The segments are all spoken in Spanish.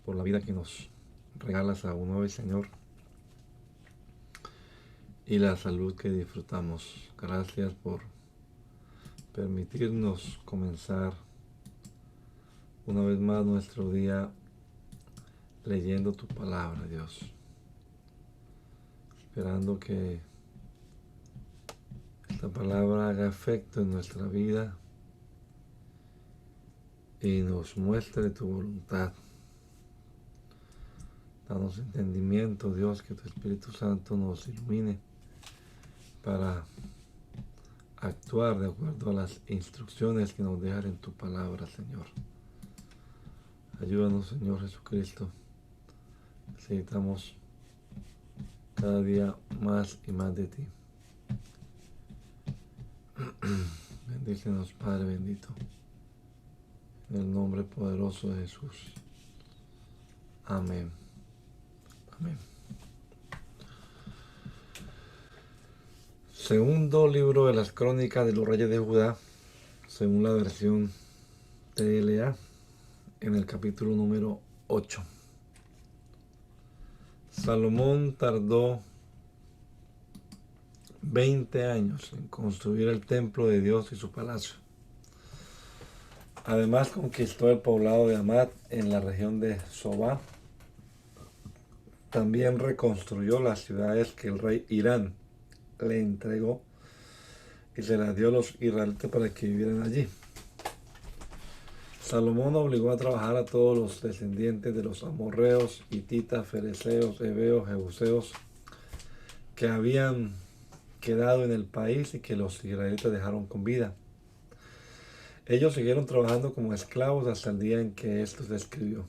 por la vida que nos regalas aún hoy, Señor, y la salud que disfrutamos. Gracias por permitirnos comenzar una vez más nuestro día leyendo tu palabra, Dios, esperando que esta palabra haga efecto en nuestra vida y nos muestre tu voluntad. Danos entendimiento, Dios, que tu Espíritu Santo nos ilumine para actuar de acuerdo a las instrucciones que nos dejas en tu palabra, Señor. Ayúdanos, Señor Jesucristo. Necesitamos cada día más y más de ti. Bendícenos, Padre bendito, en el nombre poderoso de Jesús. Amén. Amén. Segundo libro de las crónicas de los reyes de Judá, según la versión TLA, en el capítulo número 8. Salomón tardó 20 años en construir el templo de Dios y su palacio. Además conquistó el poblado de Hamat en la región de Sobá. También reconstruyó las ciudades que el rey Irán le entregó y se las dio a los israelitas para que vivieran allí. Salomón obligó a trabajar a todos los descendientes de los amorreos, hititas, fereceos, heveos, jebuseos que habían quedado en el país y que los israelitas dejaron con vida. Ellos siguieron trabajando como esclavos hasta el día en que esto se escribió.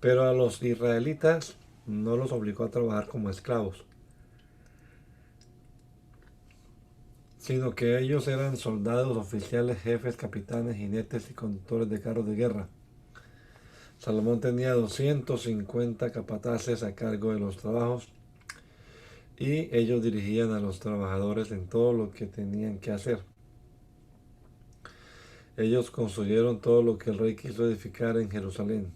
Pero a los israelitas no los obligó a trabajar como esclavos, sino que ellos eran soldados, oficiales, jefes, capitanes, jinetes y conductores de carros de guerra. Salomón tenía 250 capataces a cargo de los trabajos y ellos dirigían a los trabajadores en todo lo que tenían que hacer. Ellos construyeron todo lo que el rey quiso edificar en Jerusalén,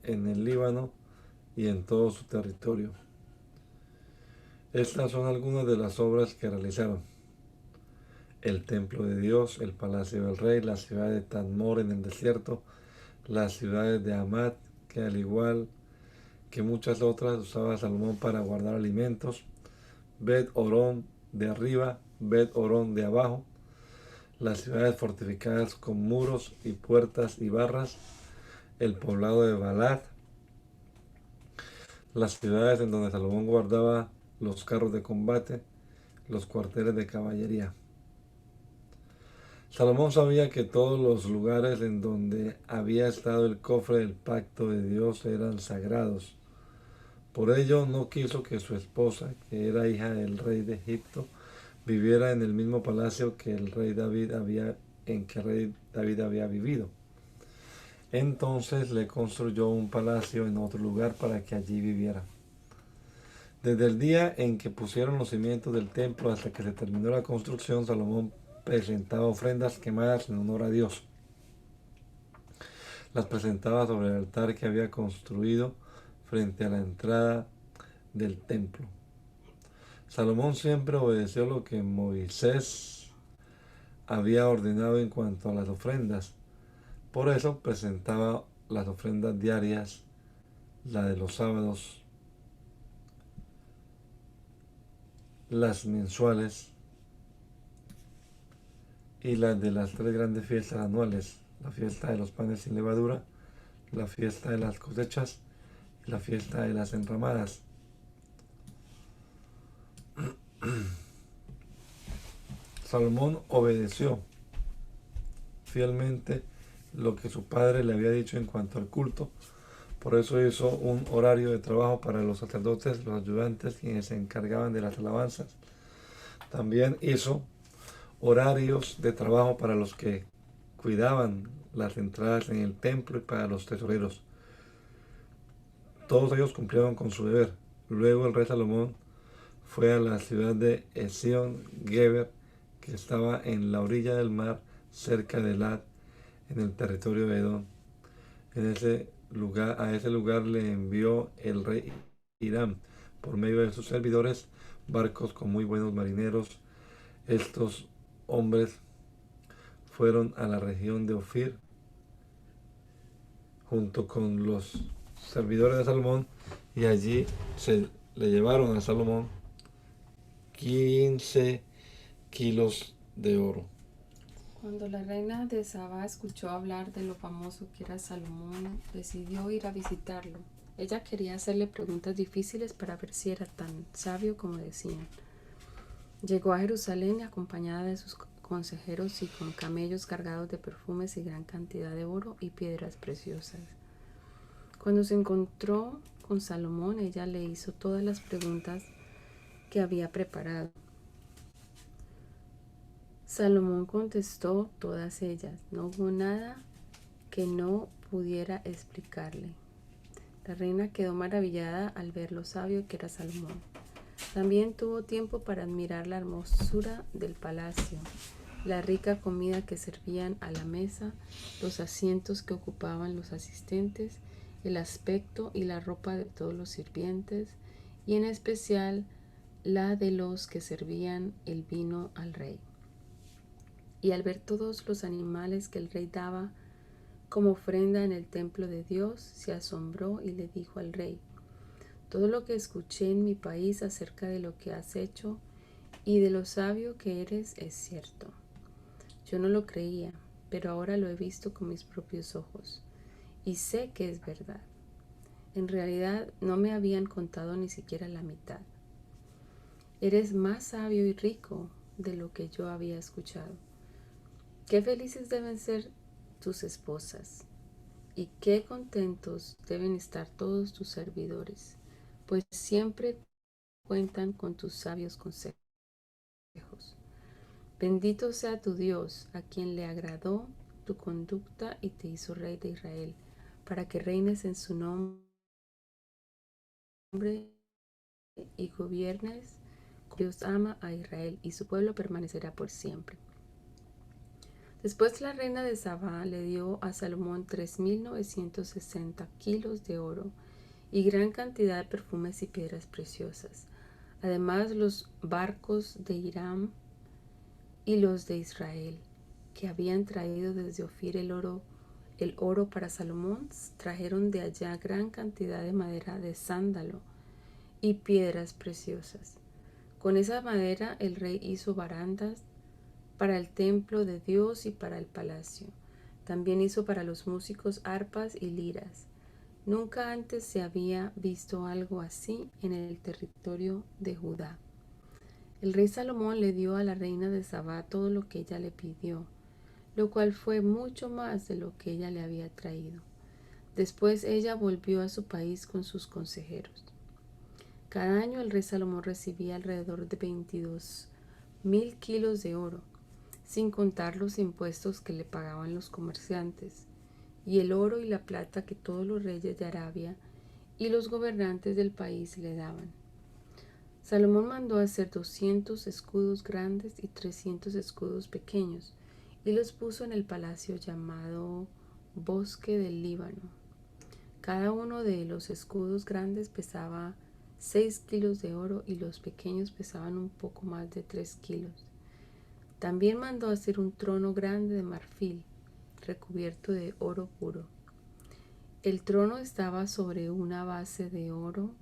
en el Líbano y en todo su territorio. Estas son algunas de las obras que realizaron: el templo de Dios, el palacio del rey, la ciudad de Tadmor en el desierto, las ciudades de Hamat, que al igual que muchas otras usaba Salomón para guardar alimentos, Bet Orón de arriba, Bet Orón de abajo, las ciudades fortificadas con muros y puertas y barras, el poblado de Balat, las ciudades en donde Salomón guardaba los carros de combate, los cuarteles de caballería. Salomón sabía que todos los lugares en donde había estado el cofre del pacto de Dios eran sagrados. Por ello no quiso que su esposa, que era hija del rey de Egipto, viviera en el mismo palacio que el rey David había vivido. Entonces le construyó un palacio en otro lugar para que allí viviera. Desde el día en que pusieron los cimientos del templo hasta que se terminó la construcción, Salomón presentaba ofrendas quemadas en honor a Dios. Las presentaba sobre el altar que había construido frente a la entrada del templo. Salomón siempre obedeció lo que Moisés había ordenado en cuanto a las ofrendas. Por eso presentaba las ofrendas diarias, la de los sábados, las mensuales y las de las 3 grandes fiestas anuales: la fiesta de los panes sin levadura, la fiesta de las cosechas y la fiesta de las enramadas. Salomón obedeció fielmente lo que su padre le había dicho en cuanto al culto. Por eso hizo un horario de trabajo para los sacerdotes, los ayudantes, quienes se encargaban de las alabanzas. También hizo horarios de trabajo para los que cuidaban las entradas en el templo y para los tesoreros. Todos ellos cumplieron con su deber. Luego el rey Salomón fue a la ciudad de Ezión Geber, que estaba en la orilla del mar, cerca de Elat, en el territorio de Edom. A ese lugar le envió el rey Hiram, por medio de sus servidores, barcos con muy buenos marineros. Estos hombres fueron a la región de Ofir junto con los servidores de Salomón, y allí se le llevaron a Salomón 15 kilos de oro. Cuando la reina de Sabá escuchó hablar de lo famoso que era Salomón, decidió ir a visitarlo. Ella quería hacerle preguntas difíciles para ver si era tan sabio como decían. Llegó a Jerusalén acompañada de sus consejeros y con camellos cargados de perfumes y gran cantidad de oro y piedras preciosas. Cuando se encontró con Salomón, ella le hizo todas las preguntas que había preparado. Salomón contestó todas ellas. No hubo nada que no pudiera explicarle. La reina quedó maravillada al ver lo sabio que era Salomón. También tuvo tiempo para admirar la hermosura del palacio, la rica comida que servían a la mesa, los asientos que ocupaban los asistentes, el aspecto y la ropa de todos los sirvientes, y en especial la de los que servían el vino al rey. Y al ver todos los animales que el rey daba como ofrenda en el templo de Dios, se asombró y le dijo al rey: todo lo que escuché en mi país acerca de lo que has hecho y de lo sabio que eres es cierto. Yo no lo creía, pero ahora lo he visto con mis propios ojos y sé que es verdad. En realidad no me habían contado ni siquiera la mitad. Eres más sabio y rico de lo que yo había escuchado. Qué felices deben ser tus esposas y qué contentos deben estar todos tus servidores, pues siempre cuentan con tus sabios consejos. Bendito sea tu Dios, a quien le agradó tu conducta y te hizo rey de Israel, para que reines en su nombre y gobiernes. Dios ama a Israel y su pueblo permanecerá por siempre. Después la reina de Sabá le dio a Salomón 3.960 kilos de oro y gran cantidad de perfumes y piedras preciosas. Además, los barcos de Hiram y los de Israel, que habían traído desde Ofir el oro para Salomón, trajeron de allá gran cantidad de madera de sándalo y piedras preciosas. Con esa madera el rey hizo barandas para el templo de Dios y para el palacio. También hizo para los músicos arpas y liras. Nunca antes se había visto algo así en el territorio de Judá. El rey Salomón le dio a la reina de Sabá todo lo que ella le pidió, lo cual fue mucho más de lo que ella le había traído. Después ella volvió a su país con sus consejeros. Cada año el rey Salomón recibía alrededor de 22.000 kilos de oro, sin contar los impuestos que le pagaban los comerciantes, y el oro y la plata que todos los reyes de Arabia y los gobernantes del país le daban. Salomón mandó hacer 200 escudos grandes y 300 escudos pequeños, y los puso en el palacio llamado Bosque del Líbano. Cada uno de los escudos grandes pesaba 6 kilos de oro y los pequeños pesaban un poco más de 3 kilos. También mandó hacer un trono grande de marfil, recubierto de oro puro. El trono estaba sobre una base de oro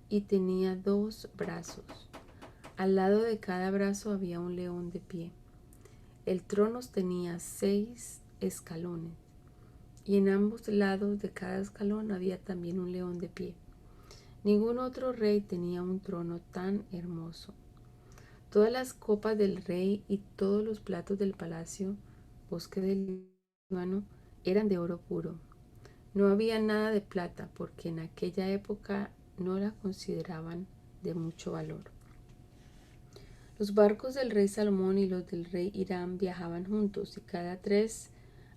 y tenía 2 brazos. Al lado de cada brazo había un león de pie. El trono tenía 6 escalones y en ambos lados de cada escalón había también un león de pie. Ningún otro rey tenía un trono tan hermoso. Todas las copas del rey y todos los platos del palacio, Bosque del Líbano, eran de oro puro. No había nada de plata porque en aquella época no la consideraban de mucho valor. Los barcos del rey Salomón y los del rey Hiram viajaban juntos y cada 3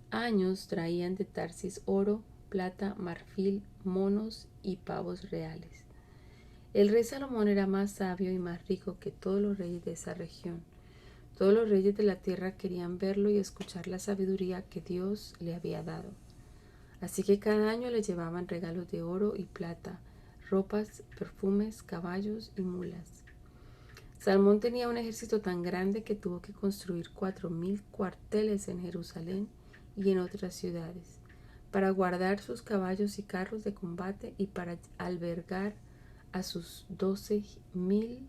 años traían de Tarsis oro, plata, marfil, monos y pavos reales. El rey Salomón era más sabio y más rico que todos los reyes de esa región. Todos los reyes de la tierra querían verlo y escuchar la sabiduría que Dios le había dado. Así que cada año le llevaban regalos de oro y plata, ropas, perfumes, caballos y mulas. Salomón tenía un ejército tan grande que tuvo que construir 4.000 cuarteles en Jerusalén y en otras ciudades, para guardar sus caballos y carros de combate y para albergar a sus 12.000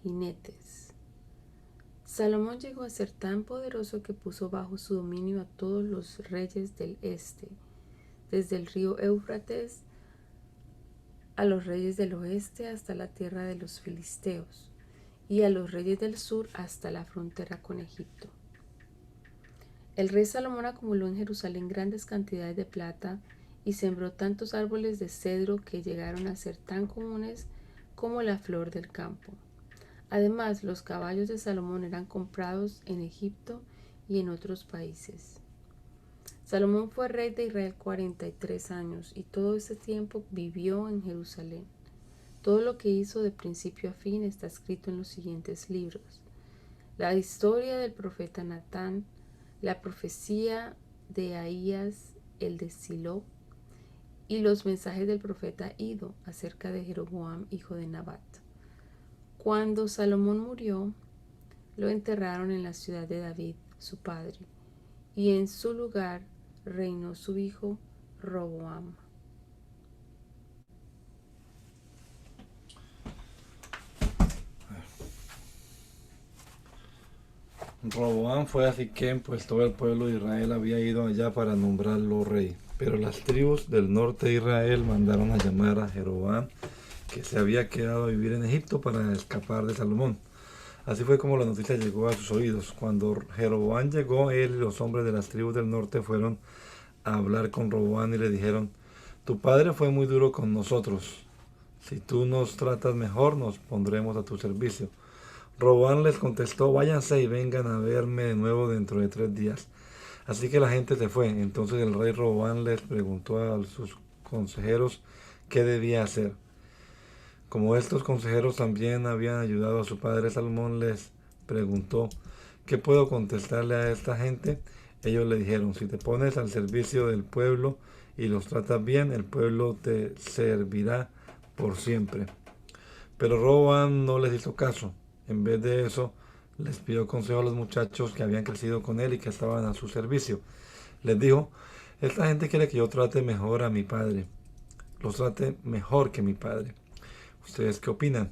jinetes. Salomón llegó a ser tan poderoso que puso bajo su dominio a todos los reyes del este, desde el río Éufrates a los reyes del oeste hasta la tierra de los filisteos, y a los reyes del sur hasta la frontera con Egipto. El rey Salomón acumuló en Jerusalén grandes cantidades de plata y sembró tantos árboles de cedro que llegaron a ser tan comunes como la flor del campo. Además, los caballos de Salomón eran comprados en Egipto y en otros países. Salomón fue rey de Israel 43 años y todo ese tiempo vivió en Jerusalén. Todo lo que hizo de principio a fin está escrito en los siguientes libros: la historia del profeta Natán, la profecía de Ahías el de Silo y los mensajes del profeta Ido acerca de Jeroboam, hijo de Nabat. Cuando Salomón murió, lo enterraron en la ciudad de David, su padre, y en su lugar reinó su hijo Roboam. Roboam fue a Siquem, pues todo el pueblo de Israel había ido allá para nombrarlo rey. Pero las tribus del norte de Israel mandaron a llamar a Jeroboam, que se había quedado a vivir en Egipto para escapar de Salomón. Así fue como la noticia llegó a sus oídos. Cuando Jeroboam llegó, él y los hombres de las tribus del norte fueron a hablar con Roboam y le dijeron: tu padre fue muy duro con nosotros. Si tú nos tratas mejor, nos pondremos a tu servicio. Roboam les contestó: váyanse y vengan a verme de nuevo dentro de 3 días. Así que la gente se fue. Entonces el rey Roboam les preguntó a sus consejeros qué debía hacer. Como estos consejeros también habían ayudado a su padre Salomón, les preguntó: ¿qué puedo contestarle a esta gente? Ellos le dijeron: si te pones al servicio del pueblo y los tratas bien, el pueblo te servirá por siempre. Pero Roboam no les hizo caso. En vez de eso, les pidió consejo a los muchachos que habían crecido con él y que estaban a su servicio. Les dijo: esta gente quiere que yo trate mejor a mi padre. Los trate mejor que mi padre. ¿Ustedes qué opinan?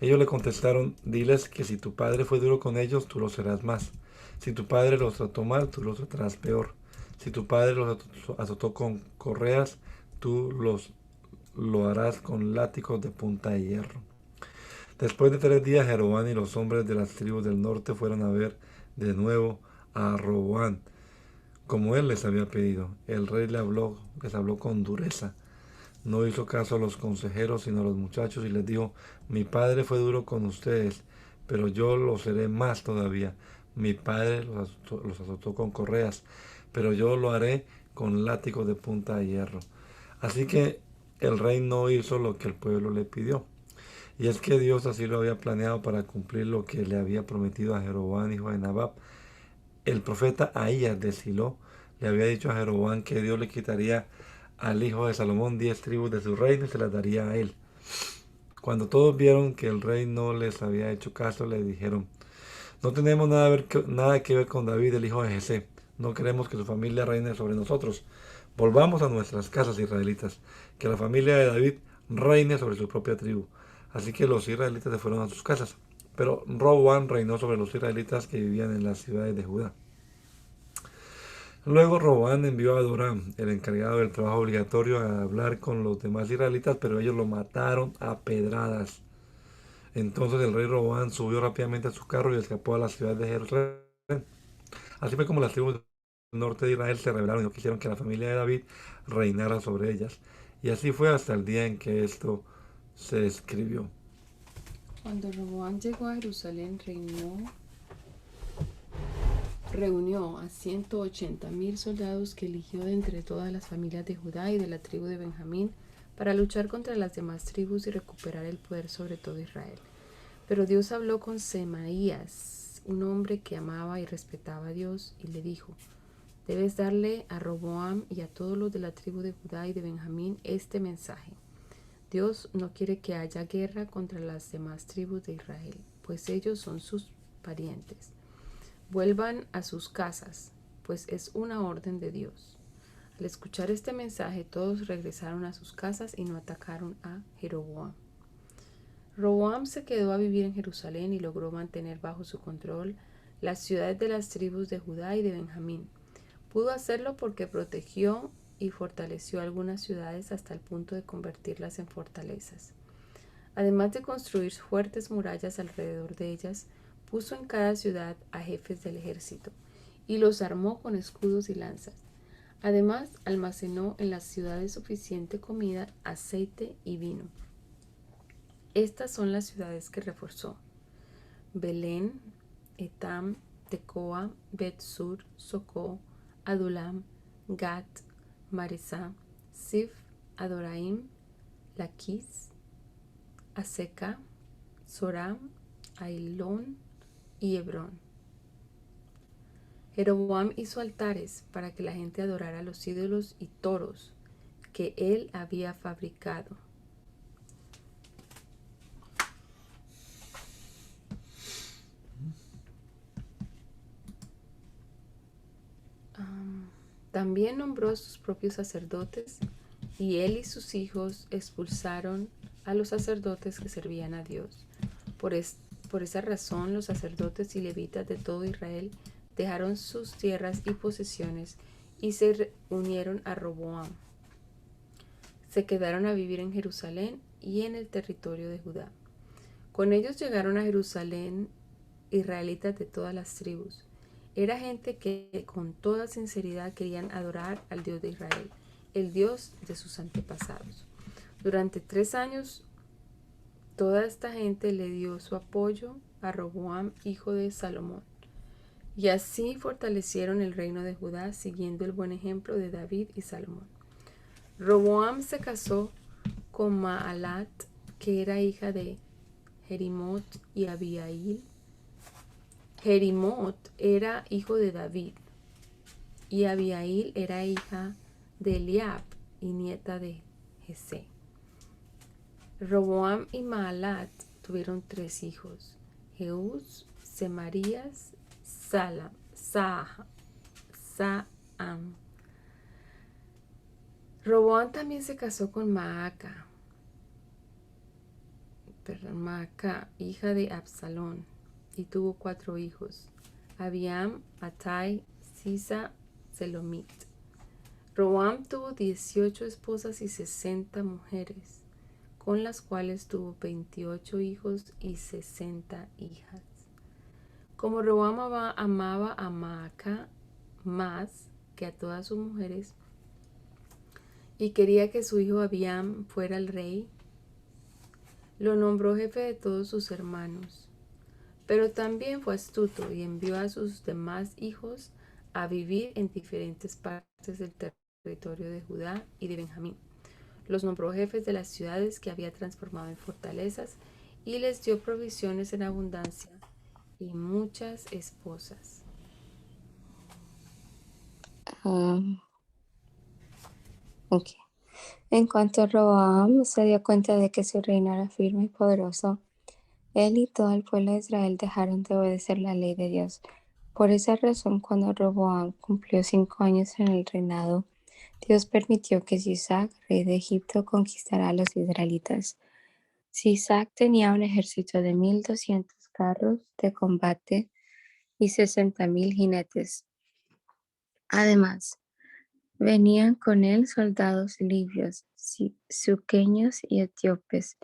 Ellos le contestaron: diles que si tu padre fue duro con ellos, tú lo serás más. Si tu padre los trató mal, tú los tratarás peor. Si tu padre los azotó con correas, tú lo harás con látigos de punta de hierro. Después de 3 días, Jeroboam y los hombres de las tribus del norte fueron a ver de nuevo a Roboam, como él les había pedido. El rey les habló con dureza. No hizo caso a los consejeros, sino a los muchachos, y les dijo: mi padre fue duro con ustedes, pero yo lo seré más todavía. Mi padre los azotó con correas, pero yo lo haré con látigos de punta de hierro. Así que el rey no hizo lo que el pueblo le pidió. Y es que Dios así lo había planeado para cumplir lo que le había prometido a Jeroboam, hijo de Nabat. El profeta Ahías de Silo le había dicho a Jeroboam que Dios le quitaría al hijo de Salomón 10 tribus de su reino y se las daría a él. Cuando todos vieron que el rey no les había hecho caso, le dijeron: no tenemos nada que ver con David, el hijo de Jesé. No queremos que su familia reine sobre nosotros. Volvamos a nuestras casas, israelitas. Que la familia de David reine sobre su propia tribu. Así que los israelitas se fueron a sus casas. Pero Roboam reinó sobre los israelitas que vivían en las ciudades de Judá. Luego Roboam envió a Doram, el encargado del trabajo obligatorio, a hablar con los demás israelitas, pero ellos lo mataron a pedradas. Entonces el rey Roboam subió rápidamente a su carro y escapó a la ciudad de Jerusalén. Así fue como las tribus del norte de Israel se rebelaron y no quisieron que la familia de David reinara sobre ellas. Y así fue hasta el día en que esto se escribió. Cuando Roboam llegó a Jerusalén, reunió a 180.000 soldados que eligió de entre todas las familias de Judá y de la tribu de Benjamín para luchar contra las demás tribus y recuperar el poder sobre todo Israel. Pero Dios habló con Semaías, un hombre que amaba y respetaba a Dios, y le dijo: debes darle a Roboam y a todos los de la tribu de Judá y de Benjamín este mensaje. Dios no quiere que haya guerra contra las demás tribus de Israel, pues ellos son sus parientes. Vuelvan a sus casas, pues es una orden de Dios. Al escuchar este mensaje, todos regresaron a sus casas y no atacaron a Jeroboam. Roboam se quedó a vivir en Jerusalén y logró mantener bajo su control las ciudades de las tribus de Judá y de Benjamín. Pudo hacerlo porque protegió y fortaleció algunas ciudades hasta el punto de convertirlas en fortalezas. Además de construir fuertes murallas alrededor de ellas, puso en cada ciudad a jefes del ejército y los armó con escudos y lanzas. Además, almacenó en las ciudades suficiente comida, aceite y vino. Estas son las ciudades que reforzó: Belén, Etam, Tecoa, Bet-sur, Socó, Adulam, Gat, Maresá, Sif, Adoraim, Laquis, Aseca, Soram, Ailón y Hebrón. Jeroboam hizo altares para que la gente adorara a los ídolos y toros que él había fabricado. También nombró a sus propios sacerdotes, y él y sus hijos expulsaron a los sacerdotes que servían a Dios. Por esa razón, los sacerdotes y levitas de todo Israel dejaron sus tierras y posesiones y se unieron a Roboam. Se quedaron a vivir en Jerusalén y en el territorio de Judá. Con ellos llegaron a Jerusalén israelitas de todas las tribus. Era gente que con toda sinceridad querían adorar al Dios de Israel, el Dios de sus antepasados. Durante 3 años, toda esta gente le dio su apoyo a Roboam, hijo de Salomón. Y así fortalecieron el reino de Judá, siguiendo el buen ejemplo de David y Salomón. Roboam se casó con Maalat, que era hija de Jerimot y Abihail. Jerimot era hijo de David, y Abihail era hija de Eliab y nieta de Jesé. Roboam y Maalat tuvieron 3 hijos: Jeús, Semarías, Saam. Roboam también se casó con Maaca, hija de Absalón, y tuvo 4 hijos: Abiam, Atai, Sisa, Selomit. Roboam tuvo 18 esposas y 60 mujeres, con las cuales tuvo 28 hijos y 60 hijas. Como Roboam amaba a Maaca más que a todas sus mujeres y quería que su hijo Abiam fuera el rey, lo nombró jefe de todos sus hermanos. Pero también fue astuto y envió a sus demás hijos a vivir en diferentes partes del territorio de Judá y de Benjamín. Los nombró jefes de las ciudades que había transformado en fortalezas y les dio provisiones en abundancia y muchas esposas. Ok. En cuanto Roboam se dio cuenta de que su reino era firme y poderoso, él y todo el pueblo de Israel dejaron de obedecer la ley de Dios. Por esa razón, cuando Roboam cumplió 5 años en el reinado, Dios permitió que Sisac, rey de Egipto, conquistara a los israelitas. Sisac tenía un ejército de 1,200 carros de combate y 60,000 jinetes. Además, venían con él soldados libios, suqueños y etíopes,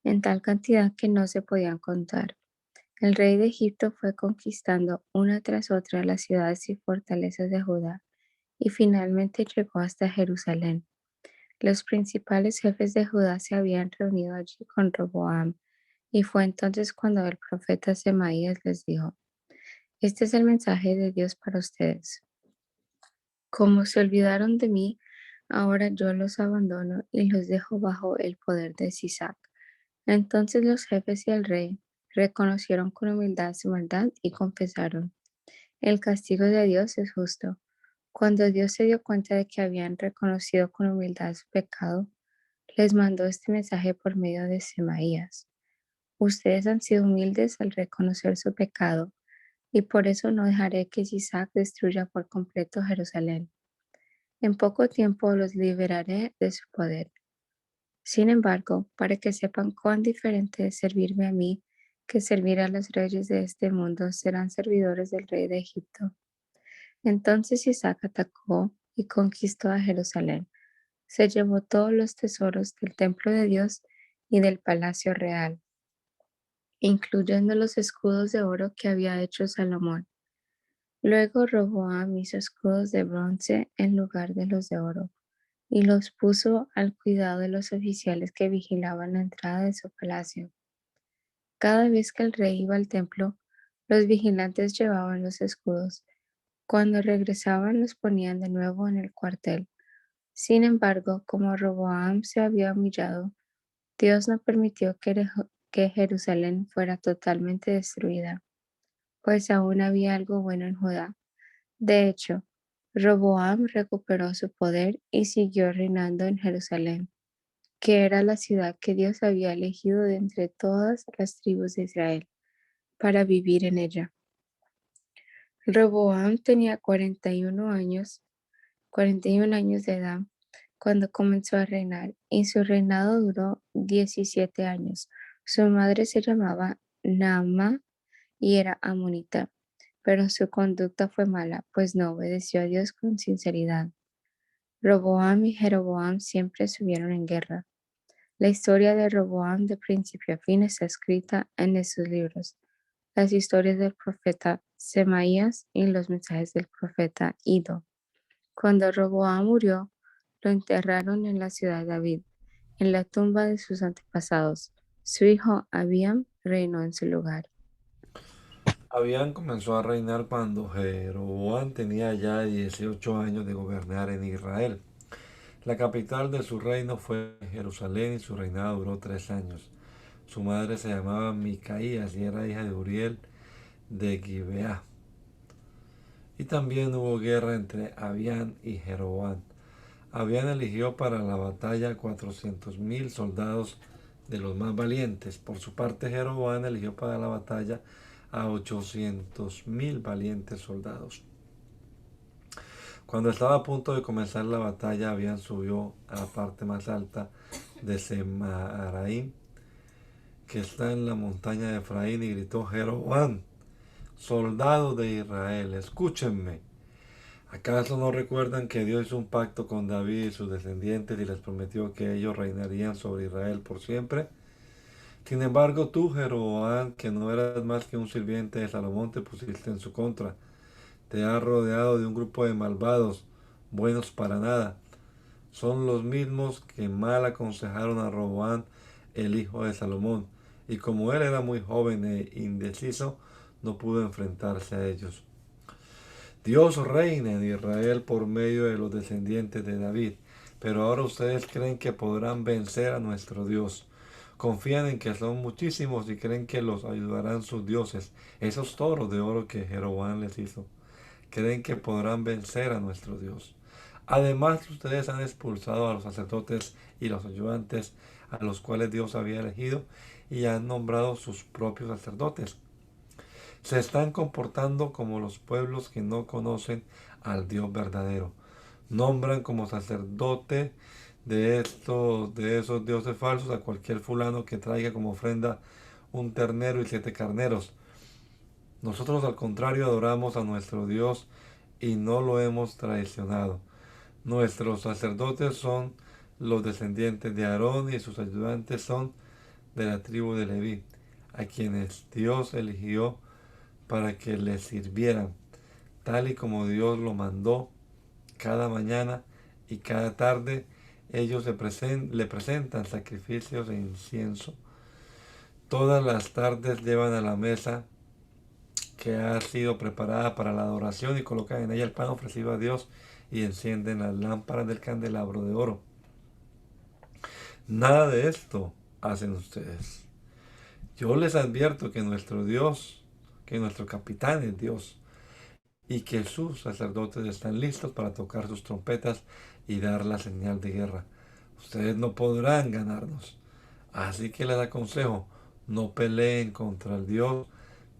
en tal cantidad que no se podían contar. El rey de Egipto fue conquistando una tras otra las ciudades y fortalezas de Judá y finalmente llegó hasta Jerusalén. Los principales jefes de Judá se habían reunido allí con Roboam, y fue entonces cuando el profeta Semaías les dijo: Este es el mensaje de Dios para ustedes. Como se olvidaron de mí, ahora yo los abandono y los dejo bajo el poder de Sisac. Entonces los jefes y el rey reconocieron con humildad su maldad y confesaron. El castigo de Dios es justo. Cuando Dios se dio cuenta de que habían reconocido con humildad su pecado, les mandó este mensaje por medio de Semaías. Ustedes han sido humildes al reconocer su pecado, y por eso no dejaré que Isaac destruya por completo Jerusalén. En poco tiempo los liberaré de su poder. Sin embargo, para que sepan cuán diferente es servirme a mí que servir a los reyes de este mundo, serán servidores del rey de Egipto. Entonces Isaac atacó y conquistó a Jerusalén. Se llevó todos los tesoros del templo de Dios y del palacio real, incluyendo los escudos de oro que había hecho Salomón. Luego Roboam hizo escudos de bronce en lugar de los de oro, y los puso al cuidado de los oficiales que vigilaban la entrada de su palacio. Cada vez que el rey iba al templo, los vigilantes llevaban los escudos. Cuando regresaban, los ponían de nuevo en el cuartel. Sin embargo, como Roboam se había humillado, Dios no permitió que Jerusalén fuera totalmente destruida, pues aún había algo bueno en Judá. De hecho, Roboam recuperó su poder y siguió reinando en Jerusalén, que era la ciudad que Dios había elegido de entre todas las tribus de Israel para vivir en ella. Roboam tenía 41 años de edad cuando comenzó a reinar, y su reinado duró 17 años. Su madre se llamaba Naamá y era amonita, pero su conducta fue mala, pues no obedeció a Dios con sinceridad. Roboam y Jeroboam siempre estuvieron en guerra. La historia de Roboam de principio a fin está escrita en esos libros, las historias del profeta Semaías y los mensajes del profeta Ido. Cuando Roboam murió, lo enterraron en la ciudad de David, en la tumba de sus antepasados. Su hijo Abiam reinó en su lugar. Abían comenzó a reinar cuando Jeroboam tenía ya 18 años de gobernar en Israel. La capital de su reino fue Jerusalén y su reinado duró 3 años. Su madre se llamaba Micaías y era hija de Uriel de Gibeá. Y también hubo guerra entre Abián y Jeroboam. Abián eligió para la batalla 400.000 soldados de los más valientes. Por su parte, Jeroboam eligió para la batalla a 800.000 valientes soldados. Cuando estaba a punto de comenzar la batalla, Abián subió a la parte más alta de Semaraim, que está en la montaña de Efraín, y gritó: Jeroboam, soldados de Israel, escúchenme. ¿Acaso no recuerdan que Dios hizo un pacto con David y sus descendientes y les prometió que ellos reinarían sobre Israel por siempre? Sin embargo, tú, Jeroboam, que no eras más que un sirviente de Salomón, te pusiste en su contra. Te has rodeado de un grupo de malvados, buenos para nada. Son los mismos que mal aconsejaron a Roboam, el hijo de Salomón, y como él era muy joven e indeciso, no pudo enfrentarse a ellos. Dios reina en Israel por medio de los descendientes de David, pero ahora ustedes creen que podrán vencer a nuestro Dios. Confían en que son muchísimos y creen que los ayudarán sus dioses, esos toros de oro que Jeroboam les hizo. Creen que podrán vencer a nuestro Dios. Además, ustedes han expulsado a los sacerdotes y los ayudantes a los cuales Dios había elegido y han nombrado sus propios sacerdotes. Se están comportando como los pueblos que no conocen al Dios verdadero. Nombran como sacerdote de esos dioses falsos a cualquier fulano que traiga como ofrenda un ternero y 7 carneros. Nosotros, al contrario, adoramos a nuestro Dios y no lo hemos traicionado. Nuestros sacerdotes son los descendientes de Aarón y sus ayudantes son de la tribu de Leví, a quienes Dios eligió para que le sirvieran, tal y como Dios lo mandó. Cada mañana y cada tarde ellos le presentan sacrificios de incienso. Todas las tardes llevan a la mesa que ha sido preparada para la adoración y colocan en ella el pan ofrecido a Dios y encienden las lámparas del candelabro de oro. Nada de esto hacen ustedes. Yo les advierto que nuestro Dios, que nuestro capitán es Dios, y que sus sacerdotes están listos para tocar sus trompetas y dar la señal de guerra. Ustedes no podrán ganarnos. Así que les aconsejo, no peleen contra el Dios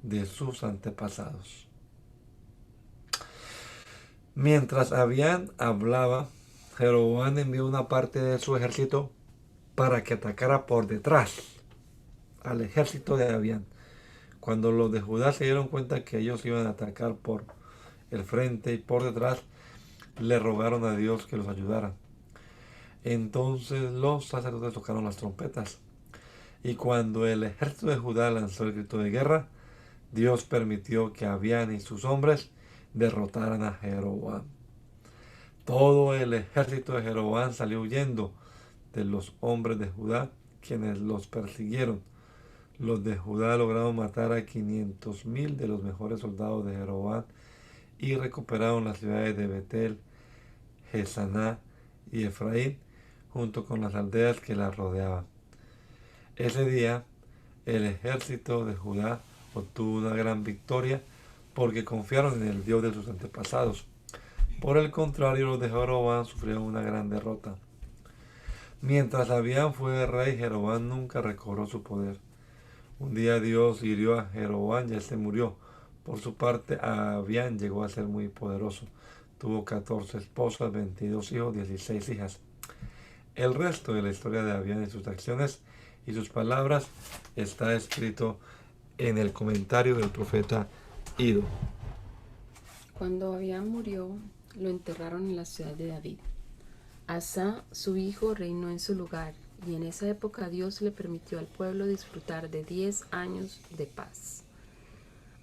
de sus antepasados. Mientras Abián hablaba, Jeroboam envió una parte de su ejército para que atacara por detrás al ejército de Abián. Cuando los de Judá se dieron cuenta que ellos iban a atacar por el frente y por detrás, le rogaron a Dios que los ayudara. Entonces los sacerdotes tocaron las trompetas. Y cuando el ejército de Judá lanzó el grito de guerra, Dios permitió que Abián y sus hombres derrotaran a Jeroboam. Todo el ejército de Jeroboam salió huyendo de los hombres de Judá, quienes los persiguieron. Los de Judá lograron matar a 500,000 de los mejores soldados de Jeroboam y recuperaron las ciudades de Betel, Gesaná y Efraín, junto con las aldeas que las rodeaban. Ese día, el ejército de Judá obtuvo una gran victoria porque confiaron en el Dios de sus antepasados. Por el contrario, los de Jeroboam sufrieron una gran derrota. Mientras Abián fue rey, Jeroboam nunca recobró su poder. Un día Dios hirió a Jeroboam y éste murió. Por su parte, Abián llegó a ser muy poderoso. Tuvo 14 esposas, 22 hijos, 16 hijas. El resto de la historia de Abián y sus acciones y sus palabras está escrito en el comentario del profeta Ido. Cuando Abián murió, lo enterraron en la ciudad de David. Asa, su hijo, reinó en su lugar, y en esa época Dios le permitió al pueblo disfrutar de 10 años de paz.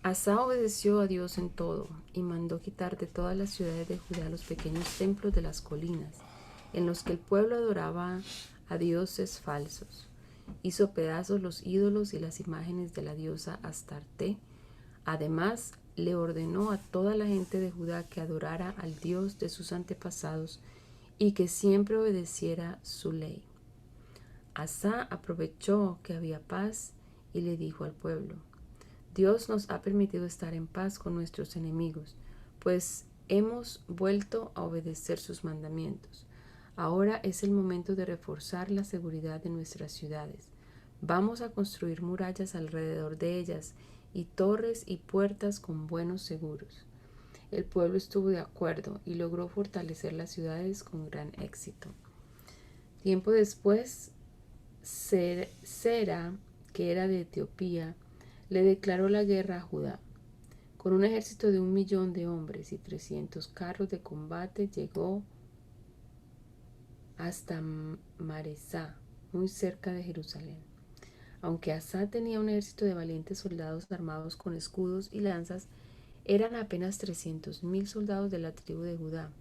Asa obedeció a Dios en todo, y mandó quitar de todas las ciudades de Judá los pequeños templos de las colinas, en los que el pueblo adoraba a dioses falsos. Hizo pedazos los ídolos y las imágenes de la diosa Astarte. Además, le ordenó a toda la gente de Judá que adorara al Dios de sus antepasados y que siempre obedeciera su ley. Asa aprovechó que había paz y le dijo al pueblo: Dios nos ha permitido estar en paz con nuestros enemigos, pues hemos vuelto a obedecer sus mandamientos. Ahora es el momento de reforzar la seguridad de nuestras ciudades. Vamos a construir murallas alrededor de ellas y torres y puertas con buenos seguros. El pueblo estuvo de acuerdo y logró fortalecer las ciudades con gran éxito. Tiempo después, Sera, que era de Etiopía, le declaró la guerra a Judá. Con un ejército de 1,000,000 de hombres y 300 carros de combate llegó hasta Maresá, muy cerca de Jerusalén. Aunque Asa tenía un ejército de valientes soldados armados con escudos y lanzas, eran apenas 300,000 soldados de la tribu de Judá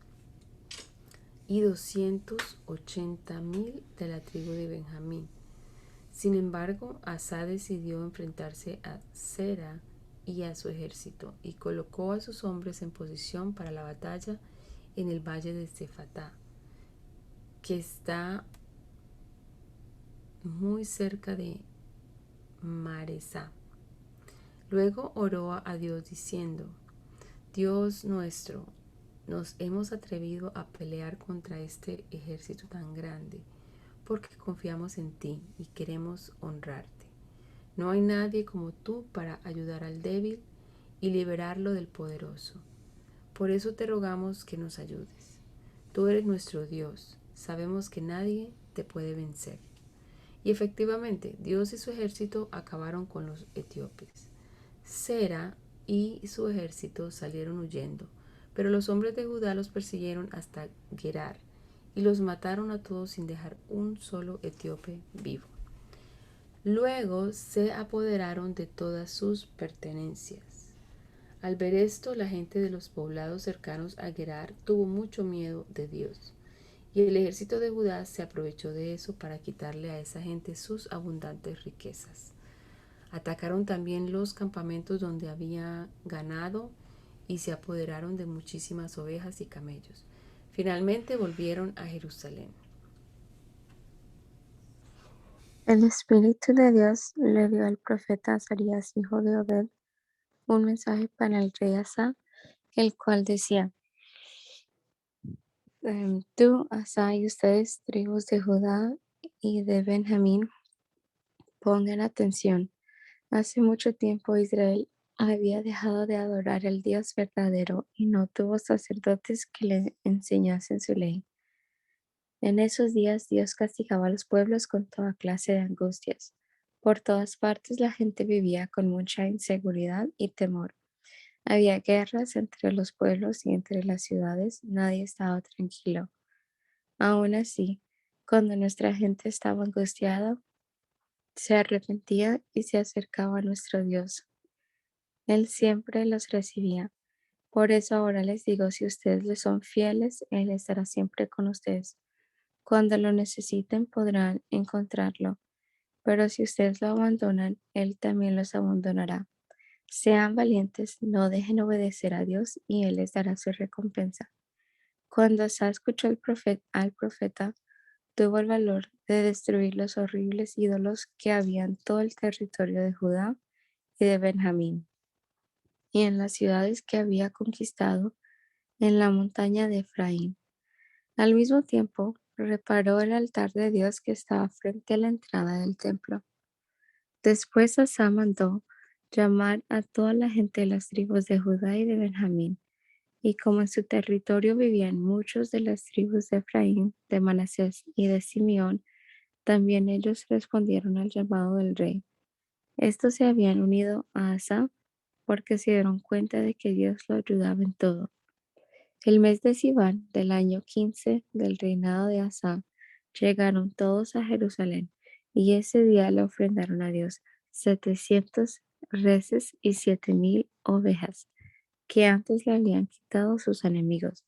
y 280,000 de la tribu de Benjamín. Sin embargo, Asa decidió enfrentarse a Sera y a su ejército y colocó a sus hombres en posición para la batalla en el valle de Sefatá, que está muy cerca de Maresá. Luego oró a Dios diciendo: Dios nuestro, nos hemos atrevido a pelear contra este ejército tan grande, porque confiamos en ti y queremos honrarte. No hay nadie como tú para ayudar al débil y liberarlo del poderoso. Por eso te rogamos que nos ayudes. Tú eres nuestro Dios, sabemos que nadie te puede vencer. Y efectivamente, Dios y su ejército acabaron con los etíopes. Sera y su ejército salieron huyendo, pero los hombres de Judá los persiguieron hasta Gerar y los mataron a todos sin dejar un solo etíope vivo. Luego se apoderaron de todas sus pertenencias. Al ver esto, la gente de los poblados cercanos a Gerar tuvo mucho miedo de Dios, y el ejército de Judá se aprovechó de eso para quitarle a esa gente sus abundantes riquezas. Atacaron también los campamentos donde había ganado y se apoderaron de muchísimas ovejas y camellos. Finalmente volvieron a Jerusalén. El Espíritu de Dios le dio al profeta Azarías, hijo de Oded, un mensaje para el rey Asa, el cual decía: Tú, Asa, y ustedes, tribus de Judá y de Benjamín, pongan atención. Hace mucho tiempo Israel había dejado de adorar al Dios verdadero y no tuvo sacerdotes que le enseñasen su ley. En esos días Dios castigaba a los pueblos con toda clase de angustias. Por todas partes la gente vivía con mucha inseguridad y temor. Había guerras entre los pueblos y entre las ciudades, nadie estaba tranquilo. Aún así, cuando nuestra gente estaba angustiada, se arrepentía y se acercaba a nuestro Dios. Él siempre los recibía. Por eso ahora les digo, si ustedes le son fieles, Él estará siempre con ustedes. Cuando lo necesiten podrán encontrarlo, pero si ustedes lo abandonan, Él también los abandonará. Sean valientes, no dejen obedecer a Dios y Él les dará su recompensa. Cuando Asa escuchó al profeta, tuvo el valor de destruir los horribles ídolos que había en todo el territorio de Judá y de Benjamín, y en las ciudades que había conquistado en la montaña de Efraín. Al mismo tiempo, reparó el altar de Dios que estaba frente a la entrada del templo. Después Asa mandó llamar a toda la gente de las tribus de Judá y de Benjamín, y como en su territorio vivían muchos de las tribus de Efraín, de Manasés y de Simeón, también ellos respondieron al llamado del rey. Estos se habían unido a Asa porque se dieron cuenta de que Dios lo ayudaba en todo. El mes de Sivan del año 15 del reinado de Asa, llegaron todos a Jerusalén, y ese día le ofrendaron a Dios 700 reses y 7,000 ovejas, que antes le habían quitado sus enemigos.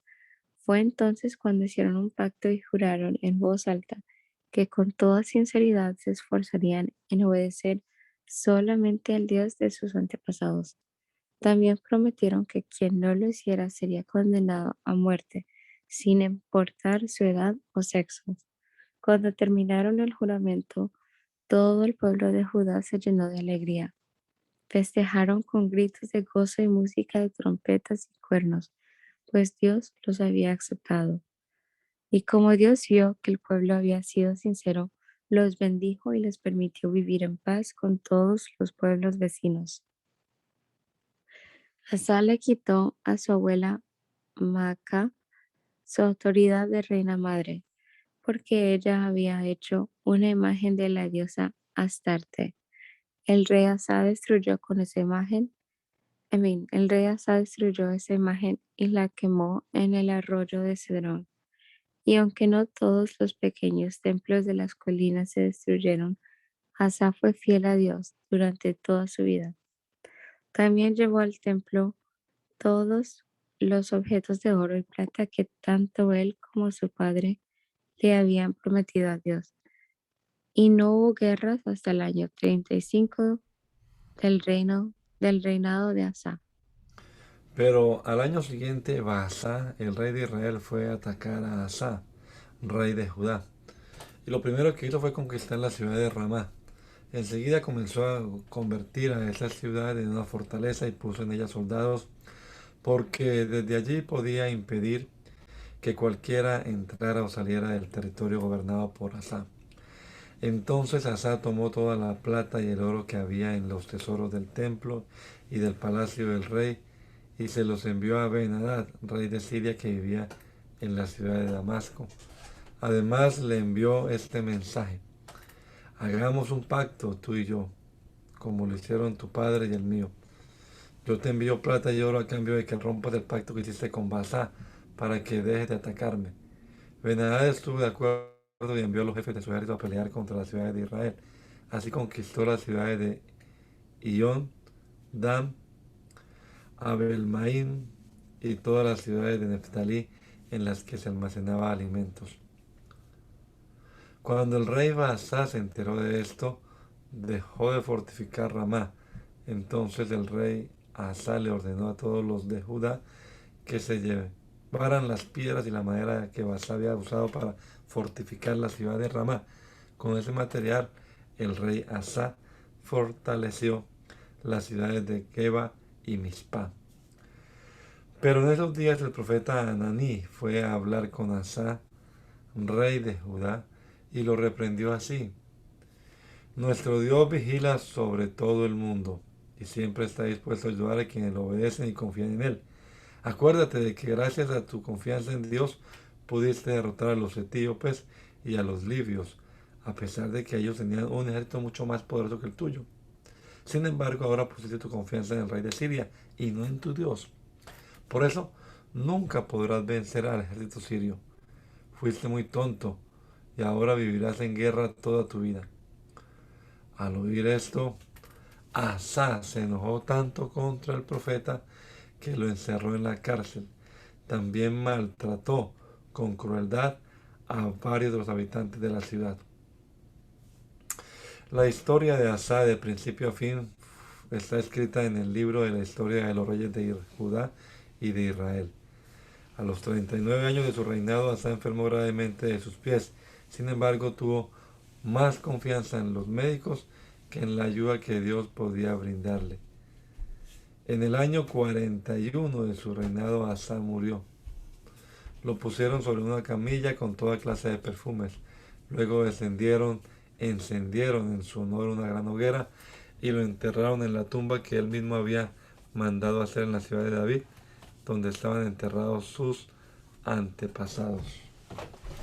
Fue entonces cuando hicieron un pacto y juraron en voz alta que con toda sinceridad se esforzarían en obedecer solamente al Dios de sus antepasados. También prometieron que quien no lo hiciera sería condenado a muerte, sin importar su edad o sexo. Cuando terminaron el juramento, todo el pueblo de Judá se llenó de alegría. Festejaron con gritos de gozo y música de trompetas y cuernos, pues Dios los había aceptado. Y como Dios vio que el pueblo había sido sincero, los bendijo y les permitió vivir en paz con todos los pueblos vecinos. Asa le quitó a su abuela Maaca su autoridad de reina madre, porque ella había hecho una imagen de la diosa Astarte. El rey Asa destruyó con esa imagen, el rey Asa destruyó esa imagen y la quemó en el arroyo de Cedrón. Y aunque no todos los pequeños templos de las colinas se destruyeron, Asa fue fiel a Dios durante toda su vida. También llevó al templo todos los objetos de oro y plata que tanto él como su padre le habían prometido a Dios. Y no hubo guerras hasta el año 35 del reinado de Asa. Pero al año siguiente, Baasá, el rey de Israel, fue a atacar a Asa, rey de Judá. Y lo primero que hizo fue conquistar la ciudad de Ramá. Enseguida comenzó a convertir a esa ciudad en una fortaleza y puso en ella soldados, porque desde allí podía impedir que cualquiera entrara o saliera del territorio gobernado por Asa. Entonces Asa tomó toda la plata y el oro que había en los tesoros del templo y del palacio del rey y se los envió a Ben-Hadad, rey de Siria que vivía en la ciudad de Damasco. Además le envió este mensaje: hagamos un pacto tú y yo, como lo hicieron tu padre y el mío. Yo te envío plata y oro a cambio de que rompas el pacto que hiciste con Baasá para que dejes de atacarme. Ben-Hadad estuvo de acuerdo y envió a los jefes de su ejército a pelear contra las ciudades de Israel. Así conquistó las ciudades de Ión, Dan, Abel-Maim y todas las ciudades de Neftalí en las que se almacenaba alimentos. Cuando el rey Baasá se enteró de esto, dejó de fortificar Ramá. Entonces el rey Asa le ordenó a todos los de Judá que se llevaran las piedras y la madera que Baasá había usado para fortificar la ciudad de Ramá. Con ese material el rey Asa fortaleció las ciudades de Geba y Mizpah. Pero en esos días el profeta Ananí fue a hablar con Asa, rey de Judá, y lo reprendió así: Nuestro Dios vigila sobre todo el mundo y siempre está dispuesto a ayudar a quienes lo obedecen y confían en Él. Acuérdate de que gracias a tu confianza en Dios pudiste derrotar a los etíopes y a los libios, a pesar de que ellos tenían un ejército mucho más poderoso que el tuyo. Sin embargo, ahora pusiste tu confianza en el rey de Siria y no en tu Dios. Por eso, nunca podrás vencer al ejército sirio. Fuiste muy tonto y ahora vivirás en guerra toda tu vida. Al oír esto, Asa se enojó tanto contra el profeta que lo encerró en la cárcel. También maltrató con crueldad a varios de los habitantes de la ciudad. La historia de Asa de principio a fin está escrita en el libro de la historia de los reyes de Judá y de Israel. A los 39 años de su reinado, Asa enfermó gravemente de sus pies. Sin embargo, tuvo más confianza en los médicos que en la ayuda que Dios podía brindarle. En el año 41 de su reinado, Asa murió. Lo pusieron sobre una camilla con toda clase de perfumes. Luego encendieron en su honor una gran hoguera y lo enterraron en la tumba que él mismo había mandado hacer en la ciudad de David, donde estaban enterrados sus antepasados.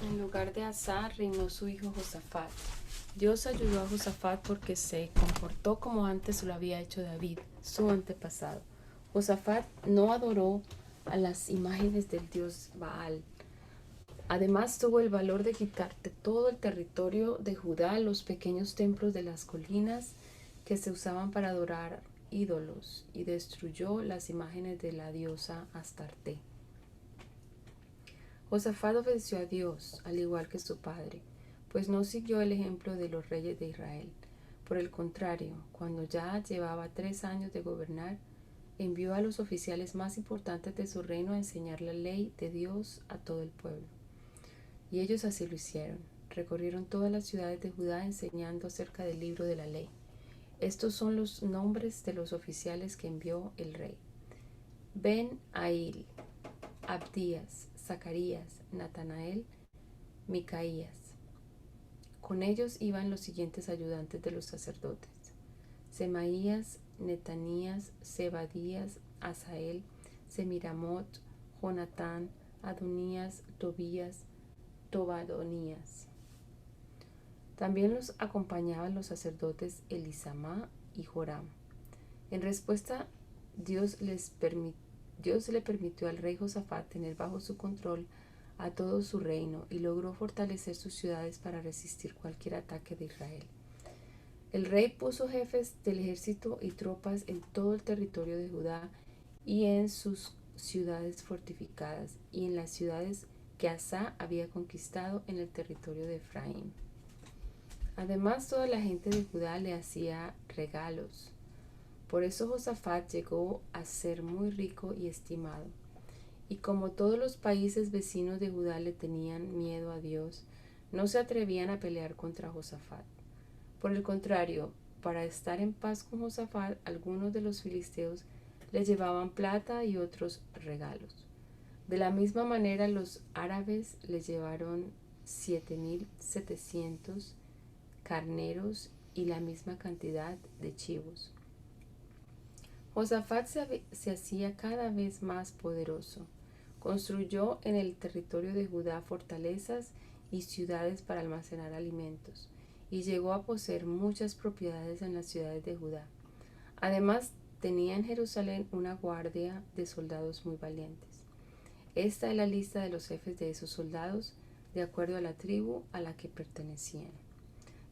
En lugar de Asa reinó su hijo Josafat. Dios ayudó a Josafat porque se comportó como antes lo había hecho David, su antepasado. Josafat no adoró a las imágenes del dios Baal. Además tuvo el valor de quitar de todo el territorio de Judá los pequeños templos de las colinas que se usaban para adorar ídolos y destruyó las imágenes de la diosa Astarte. Josafat obedeció a Dios, al igual que su padre, pues no siguió el ejemplo de los reyes de Israel. Por el contrario, cuando ya llevaba 3 años de gobernar, envió a los oficiales más importantes de su reino a enseñar la ley de Dios a todo el pueblo. Y ellos así lo hicieron. Recorrieron todas las ciudades de Judá enseñando acerca del libro de la ley. Estos son los nombres de los oficiales que envió el rey: Ben-Ail, Abdías, Zacarías, Natanael, Micaías. Con ellos iban los siguientes ayudantes de los sacerdotes: Semaías, Netanías, Zebadías, Asael, Semiramot, Jonatán, Adonías, Tobías, Tobadonías. También los acompañaban los sacerdotes Elisama y Joram. En respuesta, Dios le permitió al rey Josafat tener bajo su control a todo su reino y logró fortalecer sus ciudades para resistir cualquier ataque de Israel. El rey puso jefes del ejército y tropas en todo el territorio de Judá y en sus ciudades fortificadas y en las ciudades que Asa había conquistado en el territorio de Efraín. Además, toda la gente de Judá le hacía regalos. Por eso Josafat llegó a ser muy rico y estimado. Y como todos los países vecinos de Judá le tenían miedo a Dios, no se atrevían a pelear contra Josafat. Por el contrario, para estar en paz con Josafat, algunos de los filisteos le llevaban plata y otros regalos. De la misma manera, los árabes le llevaron 7,700 carneros y la misma cantidad de chivos. Josafat se hacía cada vez más poderoso. Construyó en el territorio de Judá fortalezas y ciudades para almacenar alimentos, y llegó a poseer muchas propiedades en las ciudades de Judá. Además, tenía en Jerusalén una guardia de soldados muy valientes. Esta es la lista de los jefes de esos soldados, de acuerdo a la tribu a la que pertenecían.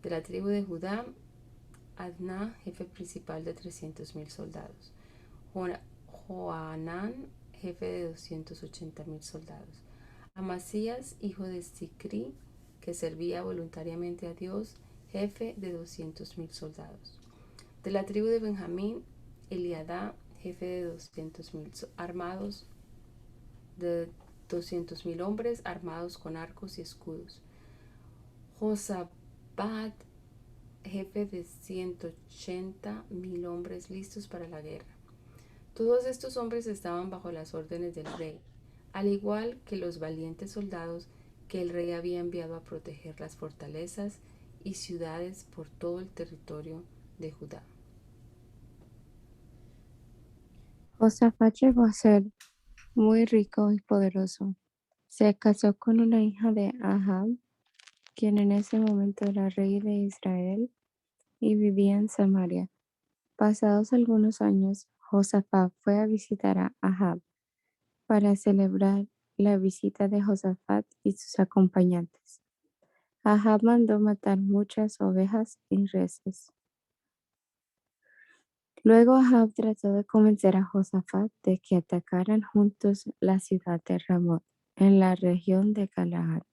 De la tribu de Judá, Adná, jefe principal de 300,000 soldados. Joanán, jefe de 280,000 soldados. Amasías, hijo de Zicri, que servía voluntariamente a Dios, jefe de 200,000 soldados. De la tribu de Benjamín, Eliadá, jefe de 200,000 armados, de 200,000 hombres armados con arcos y escudos. Josabad, jefe de 180.000 hombres listos para la guerra. Todos estos hombres estaban bajo las órdenes del rey, al igual que los valientes soldados que el rey había enviado a proteger las fortalezas y ciudades por todo el territorio de Judá. Josafat llegó a ser muy rico y poderoso. Se casó con una hija de Ahab, quien en ese momento era rey de Israel y vivía en Samaria. Pasados algunos años, Josafat fue a visitar a Ahab para celebrar la visita de Josafat y sus acompañantes. Ahab mandó matar muchas ovejas y reses. Luego Ahab trató de convencer a Josafat de que atacaran juntos la ciudad de Ramot, en la región de Galaad.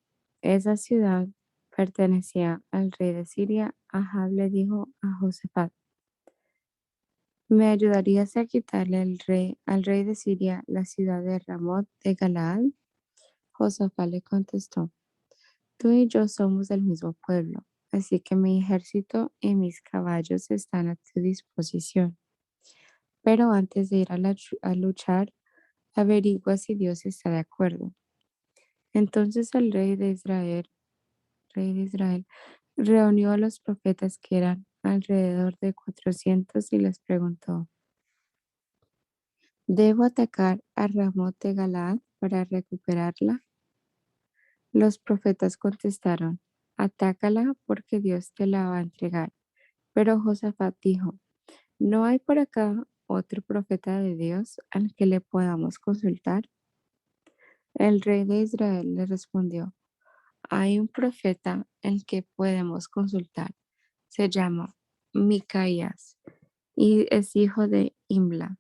Esa ciudad pertenecía al rey de Siria. Ahab le dijo a Josafat: ¿me ayudarías a quitarle al rey de Siria la ciudad de Ramot de Galaad? Josafat le contestó: tú y yo somos del mismo pueblo, así que mi ejército y mis caballos están a tu disposición. Pero antes de ir a luchar, averigua si Dios está de acuerdo. Entonces el rey de Israel, reunió a los profetas, que eran alrededor de 400, y les preguntó: ¿debo atacar a Ramot de Galaad para recuperarla? Los profetas contestaron: atácala, porque Dios te la va a entregar. Pero Josafat dijo: ¿no hay por acá otro profeta de Dios al que le podamos consultar? El rey de Israel le respondió: hay un profeta el que podemos consultar. Se llama Micaías y es hijo de Imla,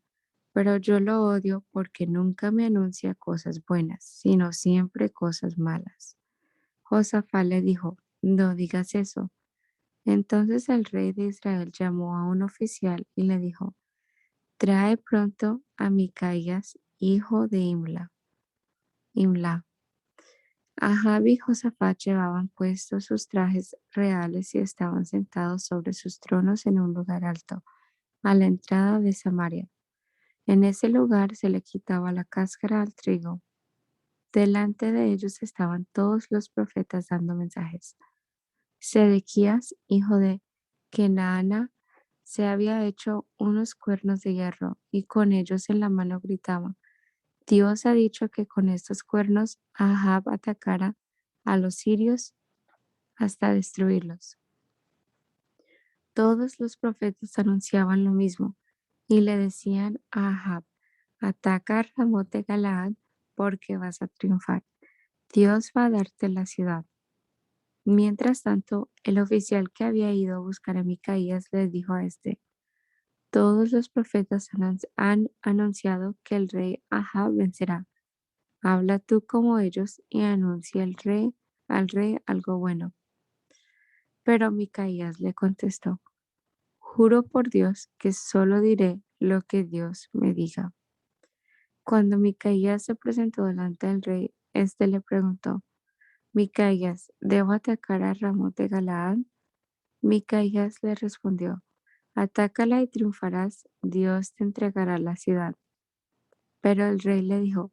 pero yo lo odio porque nunca me anuncia cosas buenas, sino siempre cosas malas. Josafat le dijo: no digas eso. Entonces el rey de Israel llamó a un oficial y le dijo: trae pronto a Micaías, hijo de Imla. Ahab y Josafat llevaban puestos sus trajes reales y estaban sentados sobre sus tronos en un lugar alto, a la entrada de Samaria. En ese lugar se le quitaba la cáscara al trigo. Delante de ellos estaban todos los profetas dando mensajes. Sedequías, hijo de Kenaana, se había hecho unos cuernos de hierro y con ellos en la mano gritaba: Dios ha dicho que con estos cuernos Ahab atacará a los sirios hasta destruirlos. Todos los profetas anunciaban lo mismo y le decían a Ahab: ataca a Ramot de Galaad, porque vas a triunfar. Dios va a darte la ciudad. Mientras tanto, el oficial que había ido a buscar a Micaías le dijo a este: todos los profetas han anunciado que el rey Ahab vencerá. Habla tú como ellos y anuncia al rey algo bueno. Pero Micaías le contestó: juro por Dios que solo diré lo que Dios me diga. Cuando Micaías se presentó delante del rey, éste le preguntó: Micaías, ¿debo atacar a Ramot de Galaad? Micaías le respondió: atácala y triunfarás, Dios te entregará la ciudad. Pero el rey le dijo: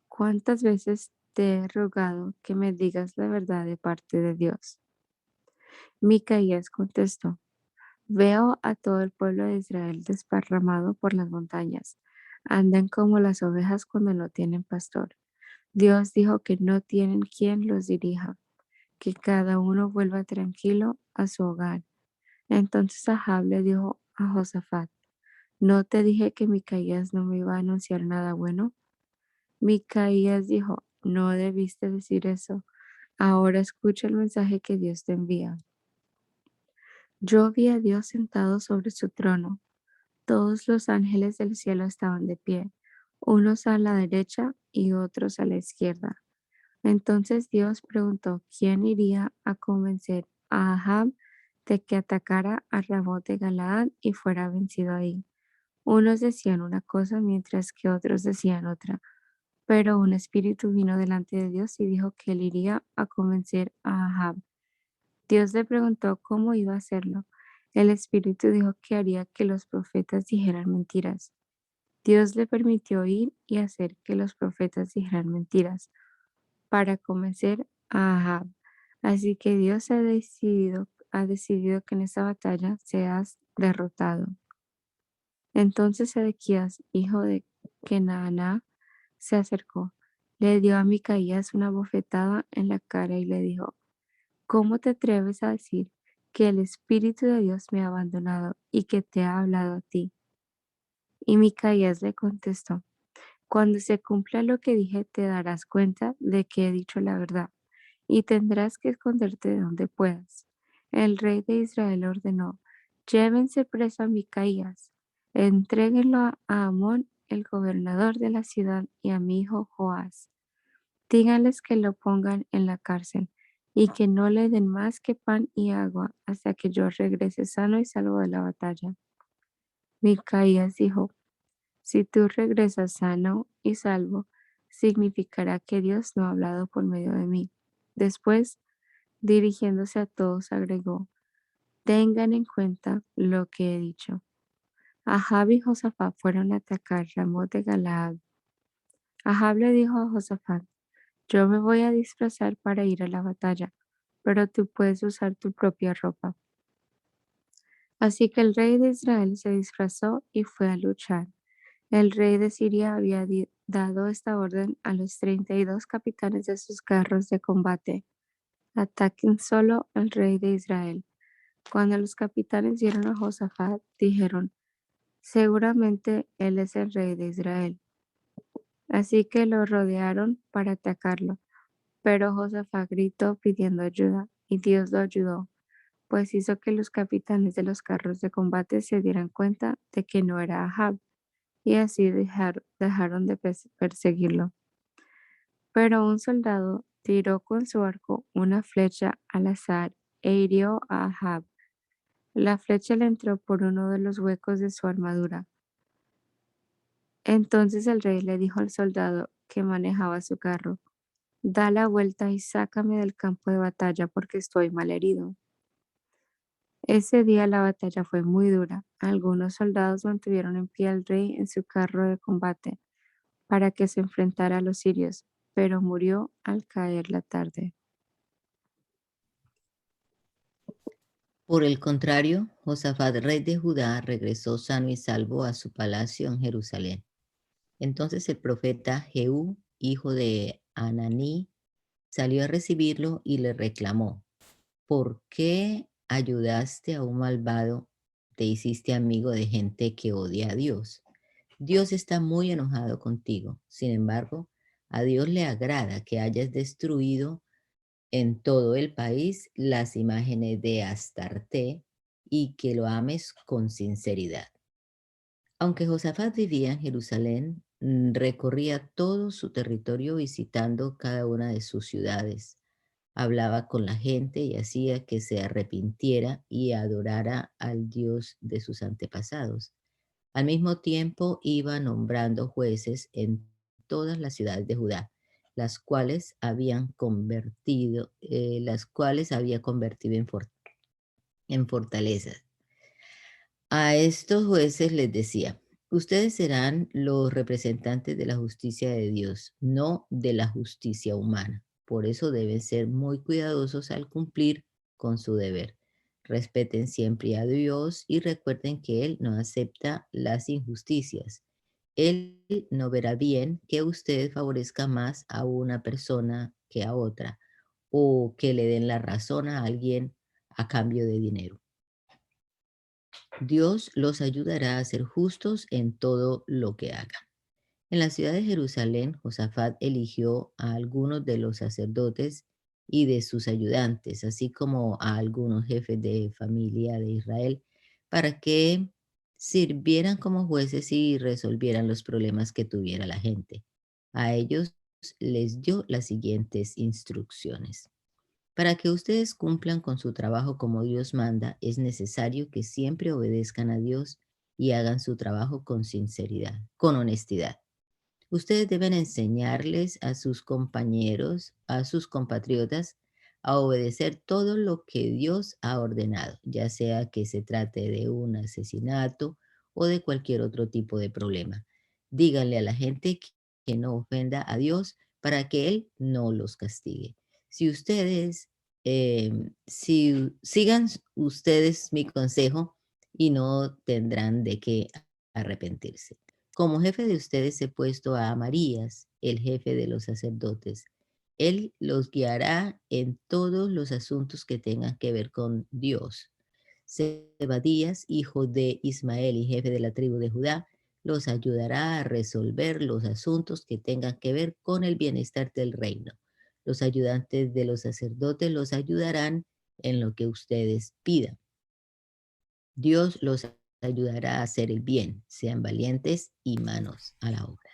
¿cuántas veces te he rogado que me digas la verdad de parte de Dios? Micaías contestó: veo a todo el pueblo de Israel desparramado por las montañas. Andan como las ovejas cuando no tienen pastor. Dios dijo que no tienen quien los dirija, que cada uno vuelva tranquilo a su hogar. Entonces Ahab le dijo a Josafat: ¿no te dije que Micaías no me iba a anunciar nada bueno? Micaías dijo: no debiste decir eso. Ahora escucha el mensaje que Dios te envía. Yo vi a Dios sentado sobre su trono. Todos los ángeles del cielo estaban de pie, unos a la derecha y otros a la izquierda. Entonces Dios preguntó quién iría a convencer a Ahab de que atacara a Ramot de Galaad y fuera vencido ahí. Unos decían una cosa mientras que otros decían otra, pero un espíritu vino delante de Dios y dijo que él iría a convencer a Ahab. Dios le preguntó cómo iba a hacerlo. El Espíritu dijo que haría que los profetas dijeran mentiras. Dios le permitió ir y hacer que los profetas dijeran mentiras para convencer a Ahab. Así que Dios ha decidido que en esta batalla seas derrotado. Entonces Ezequías, hijo de Kenaana, se acercó, le dio a Micaías una bofetada en la cara y le dijo: ¿Cómo te atreves a decir que el Espíritu de Dios me ha abandonado y que te ha hablado a ti? Y Micaías le contestó: Cuando se cumpla lo que dije, te darás cuenta de que he dicho la verdad, y tendrás que esconderte de donde puedas. El rey de Israel ordenó: Llévense preso a Micaías, entréguenlo a Amón, el gobernador de la ciudad, y a mi hijo Joás. Díganles que lo pongan en la cárcel y que no le den más que pan y agua hasta que yo regrese sano y salvo de la batalla. Micaías dijo: Si tú regresas sano y salvo, significará que Dios no ha hablado por medio de mí. Después, dirigiéndose a todos, agregó: Tengan en cuenta lo que he dicho. Ahab y Josafat fueron a atacar Ramot de Galaad. Ahab le dijo a Josafat: Yo me voy a disfrazar para ir a la batalla, pero tú puedes usar tu propia ropa. Así que el rey de Israel se disfrazó y fue a luchar. El rey de Siria había dado esta orden a los 32 capitanes de sus carros de combate: Ataquen solo al rey de Israel. Cuando los capitanes vieron a Josafat, dijeron: Seguramente él es el rey de Israel. Así que lo rodearon para atacarlo. Pero Josafat gritó pidiendo ayuda, y Dios lo ayudó, pues hizo que los capitanes de los carros de combate se dieran cuenta de que no era Ahab, y así dejaron de perseguirlo. Pero un soldado tiró con su arco una flecha al azar e hirió a Ahab. La flecha le entró por uno de los huecos de su armadura. Entonces el rey le dijo al soldado que manejaba su carro: Da la vuelta y sácame del campo de batalla porque estoy malherido. Ese día la batalla fue muy dura. Algunos soldados mantuvieron en pie al rey en su carro de combate para que se enfrentara a los sirios, pero murió al caer la tarde. Por el contrario, Josafat, rey de Judá, regresó sano y salvo a su palacio en Jerusalén. Entonces el profeta Jehú, hijo de Ananí, salió a recibirlo y le reclamó: ¿Por qué ayudaste a un malvado? Te hiciste amigo de gente que odia a Dios. Dios está muy enojado contigo. Sin embargo, a Dios le agrada que hayas destruido en todo el país las imágenes de Astarte y que lo ames con sinceridad. Aunque Josafat vivía en Jerusalén, recorría todo su territorio visitando cada una de sus ciudades. Hablaba con la gente y hacía que se arrepintiera y adorara al Dios de sus antepasados. Al mismo tiempo iba nombrando jueces en todas las ciudades de Judá, las cuales había convertido en fortalezas. A estos jueces les decía: Ustedes serán los representantes de la justicia de Dios, no de la justicia humana. Por eso deben ser muy cuidadosos al cumplir con su deber. Respeten siempre a Dios y recuerden que Él no acepta las injusticias. Él no verá bien que usted favorezca más a una persona que a otra, o que le den la razón a alguien a cambio de dinero. Dios los ayudará a ser justos en todo lo que hagan. En la ciudad de Jerusalén, Josafat eligió a algunos de los sacerdotes y de sus ayudantes, así como a algunos jefes de familia de Israel, para que sirvieran como jueces y resolvieran los problemas que tuviera la gente. A ellos les dio las siguientes instrucciones. Para que ustedes cumplan con su trabajo como Dios manda, es necesario que siempre obedezcan a Dios y hagan su trabajo con sinceridad, con honestidad. Ustedes deben enseñarles a sus compañeros, a sus compatriotas, a obedecer todo lo que Dios ha ordenado, ya sea que se trate de un asesinato o de cualquier otro tipo de problema. Díganle a la gente que no ofenda a Dios para que Él no los castigue. Si ustedes, si sigan ustedes mi consejo y no tendrán de qué arrepentirse. Como jefe de ustedes he puesto a Amarías, el jefe de los sacerdotes. Él los guiará en todos los asuntos que tengan que ver con Dios. Zebadías, hijo de Ismael y jefe de la tribu de Judá, los ayudará a resolver los asuntos que tengan que ver con el bienestar del reino. Los ayudantes de los sacerdotes los ayudarán en lo que ustedes pidan. Dios los ayudará a hacer el bien. Sean valientes y manos a la obra.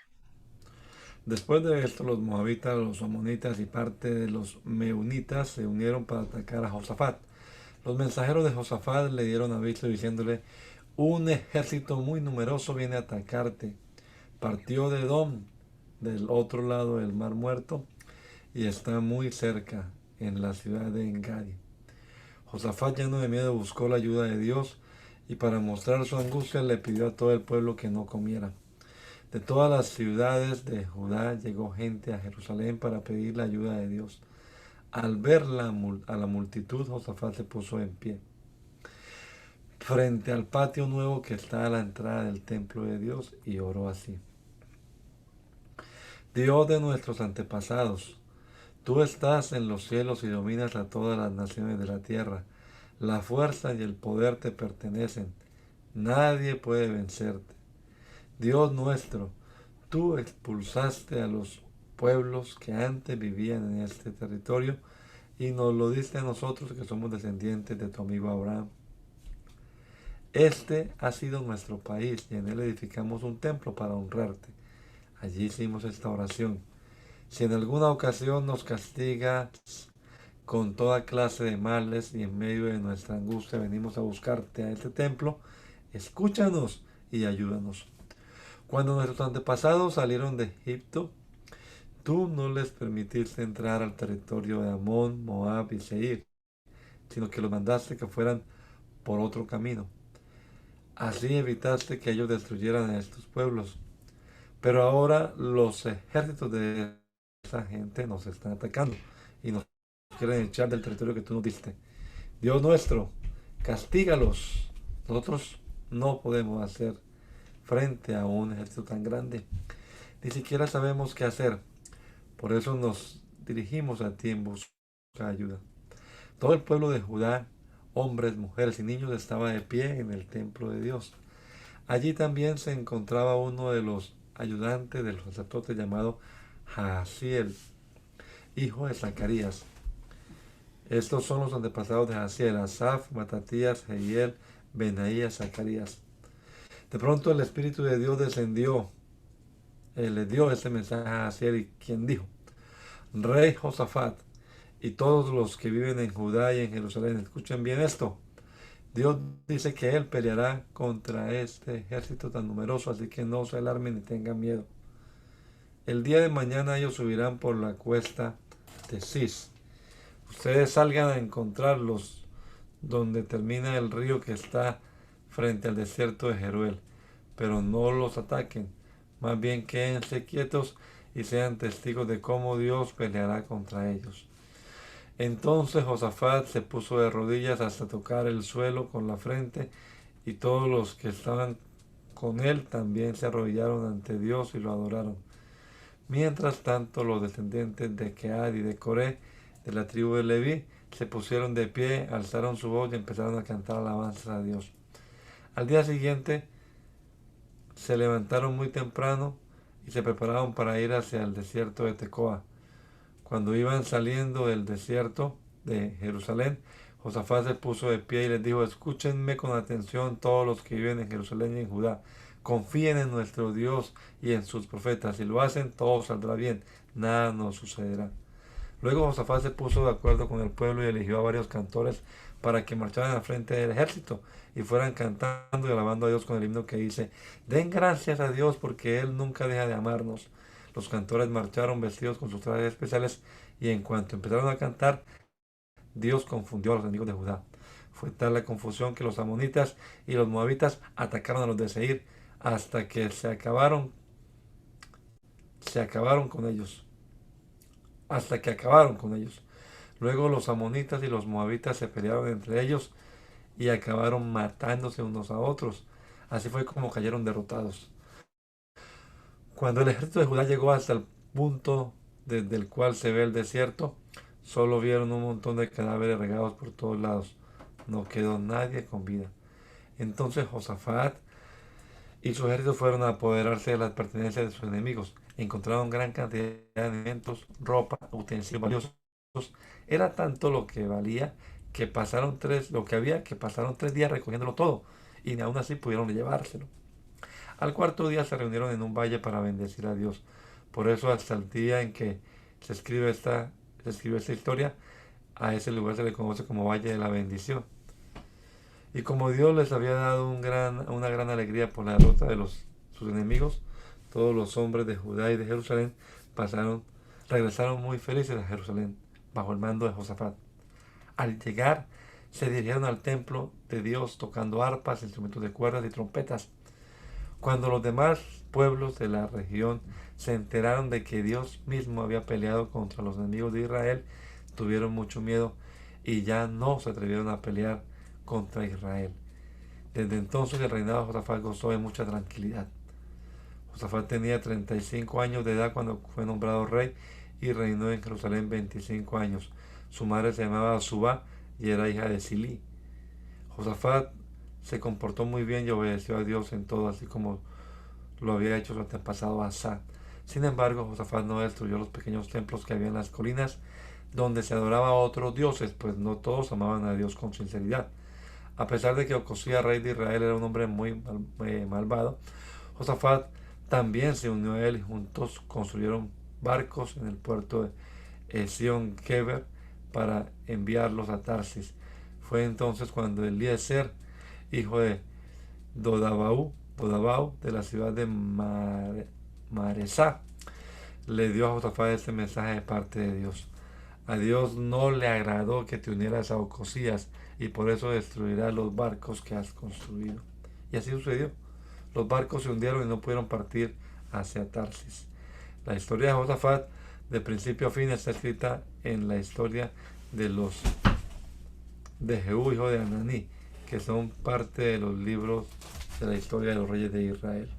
Después de esto, los moabitas, los amonitas y parte de los meunitas se unieron para atacar a Josafat. Los mensajeros de Josafat le dieron aviso diciéndole: un ejército muy numeroso viene a atacarte. Partió de Edom, del otro lado del Mar Muerto, y está muy cerca, en la ciudad de Engadi. Josafat, lleno de miedo, buscó la ayuda de Dios y para mostrar su angustia le pidió a todo el pueblo que no comiera. De todas las ciudades de Judá llegó gente a Jerusalén para pedir la ayuda de Dios. Al ver a la multitud, Josafat se puso en pie frente al patio nuevo que está a la entrada del templo de Dios y oró así: Dios de nuestros antepasados, tú estás en los cielos y dominas a todas las naciones de la tierra. La fuerza y el poder te pertenecen. Nadie puede vencerte. Dios nuestro, tú expulsaste a los pueblos que antes vivían en este territorio y nos lo diste a nosotros que somos descendientes de tu amigo Abraham. Este ha sido nuestro país y en él edificamos un templo para honrarte. Allí hicimos esta oración: si en alguna ocasión nos castigas con toda clase de males y en medio de nuestra angustia venimos a buscarte a este templo, escúchanos y ayúdanos. Cuando nuestros antepasados salieron de Egipto, tú no les permitiste entrar al territorio de Amón, Moab y Seir, sino que los mandaste que fueran por otro camino. Así evitaste que ellos destruyeran a estos pueblos. Pero ahora los ejércitos de esa gente nos están atacando y nos quieren echar del territorio que tú nos diste. Dios nuestro, castígalos. Nosotros no podemos hacer frente a un ejército tan grande. Ni siquiera sabemos qué hacer. Por eso nos dirigimos a ti en busca de ayuda. Todo el pueblo de Judá, hombres, mujeres y niños, estaba de pie en el templo de Dios. Allí también se encontraba uno de los ayudantes del sacerdote llamado Jaasiel, hijo de Zacarías. Estos son los antepasados de Jaasiel: Asaf, Matatías, Jehiel, Benaías, Zacarías. De pronto el Espíritu de Dios descendió, le dio este mensaje a Jaasiel, y quien dijo: Rey Josafat y todos los que viven en Judá y en Jerusalén, escuchen bien esto. Dios dice que Él peleará contra este ejército tan numeroso, así que no se alarmen ni tengan miedo. El día de mañana ellos subirán por la cuesta de Cis. Ustedes salgan a encontrarlos donde termina el río que está frente al desierto de Jeruel, pero no los ataquen. Más bien quédense quietos y sean testigos de cómo Dios peleará contra ellos. Entonces Josafat se puso de rodillas hasta tocar el suelo con la frente, y todos los que estaban con él también se arrodillaron ante Dios y lo adoraron. Mientras tanto, los descendientes de Kead y de Coré, de la tribu de Leví, se pusieron de pie, alzaron su voz y empezaron a cantar alabanzas a Dios. Al día siguiente se levantaron muy temprano y se prepararon para ir hacia el desierto de Tecoa. Cuando iban saliendo del desierto de Jerusalén, Josafat se puso de pie y les dijo: escúchenme con atención todos los que viven en Jerusalén y en Judá. Confíen en nuestro Dios y en sus profetas. Si lo hacen, todo saldrá bien. Nada nos sucederá. Luego Josafat se puso de acuerdo con el pueblo y eligió a varios cantores para que marcharan al frente del ejército y fueran cantando y alabando a Dios con el himno que dice: den gracias a Dios porque Él nunca deja de amarnos. Los cantores marcharon vestidos con sus trajes especiales y en cuanto empezaron a cantar, Dios confundió a los enemigos de Judá. Fue tal la confusión que los amonitas y los moabitas atacaron a los de Seir hasta que se acabaron con ellos. Hasta que acabaron con ellos. Luego los amonitas y los moabitas se pelearon entre ellos y acabaron matándose unos a otros. Así fue como cayeron derrotados. Cuando el ejército de Judá llegó hasta el punto desde el cual se ve el desierto, solo vieron un montón de cadáveres regados por todos lados. No quedó nadie con vida. Entonces Josafat y su ejército fueron a apoderarse de las pertenencias de sus enemigos. Encontraron gran cantidad de alimentos, ropa, utensilios valiosos. Era tanto lo que valía que pasaron 3 días recogiéndolo todo y aún así pudieron llevárselo. Al cuarto día se reunieron en un valle para bendecir a Dios. Por eso hasta el día en que se escribe esta historia, a ese lugar se le conoce como Valle de la Bendición. Y como Dios les había dado una gran alegría por la derrota de sus enemigos, todos los hombres de Judá y de Jerusalén regresaron muy felices a Jerusalén, bajo el mando de Josafat. Al llegar, se dirigieron al templo de Dios tocando arpas, instrumentos de cuerdas y trompetas. Cuando los demás pueblos de la región se enteraron de que Dios mismo había peleado contra los enemigos de Israel, tuvieron mucho miedo y ya no se atrevieron a pelear contra Israel. Desde entonces el reinado de Josafat gozó de mucha tranquilidad. Josafat tenía 35 años de edad cuando fue nombrado rey y reinó en Jerusalén 25 años. Su madre se llamaba Subá y era hija de Silí. Josafat se comportó muy bien y obedeció a Dios en todo, así como lo había hecho su antepasado Asa. Sin embargo, Josafat no destruyó los pequeños templos que había en las colinas donde se adoraba a otros dioses, pues no todos amaban a Dios con sinceridad. A pesar de que Ocosías, rey de Israel, era un hombre muy malvado, Josafat también se unió a él y juntos construyeron barcos en el puerto de Ezion Geber para enviarlos a Tarsis. Fue entonces cuando Eliezer, hijo de Dodabau de la ciudad de Maresá, le dio a Josafat este mensaje de parte de Dios. A Dios no le agradó que te unieras a Ocosías y por eso destruirá los barcos que has construido. Y así sucedió. Los barcos se hundieron y no pudieron partir hacia Tarsis. La historia de Josafat, de principio a fin, está escrita en la historia de los de Jehú, hijo de Ananí, que son parte de los libros de la historia de los reyes de Israel.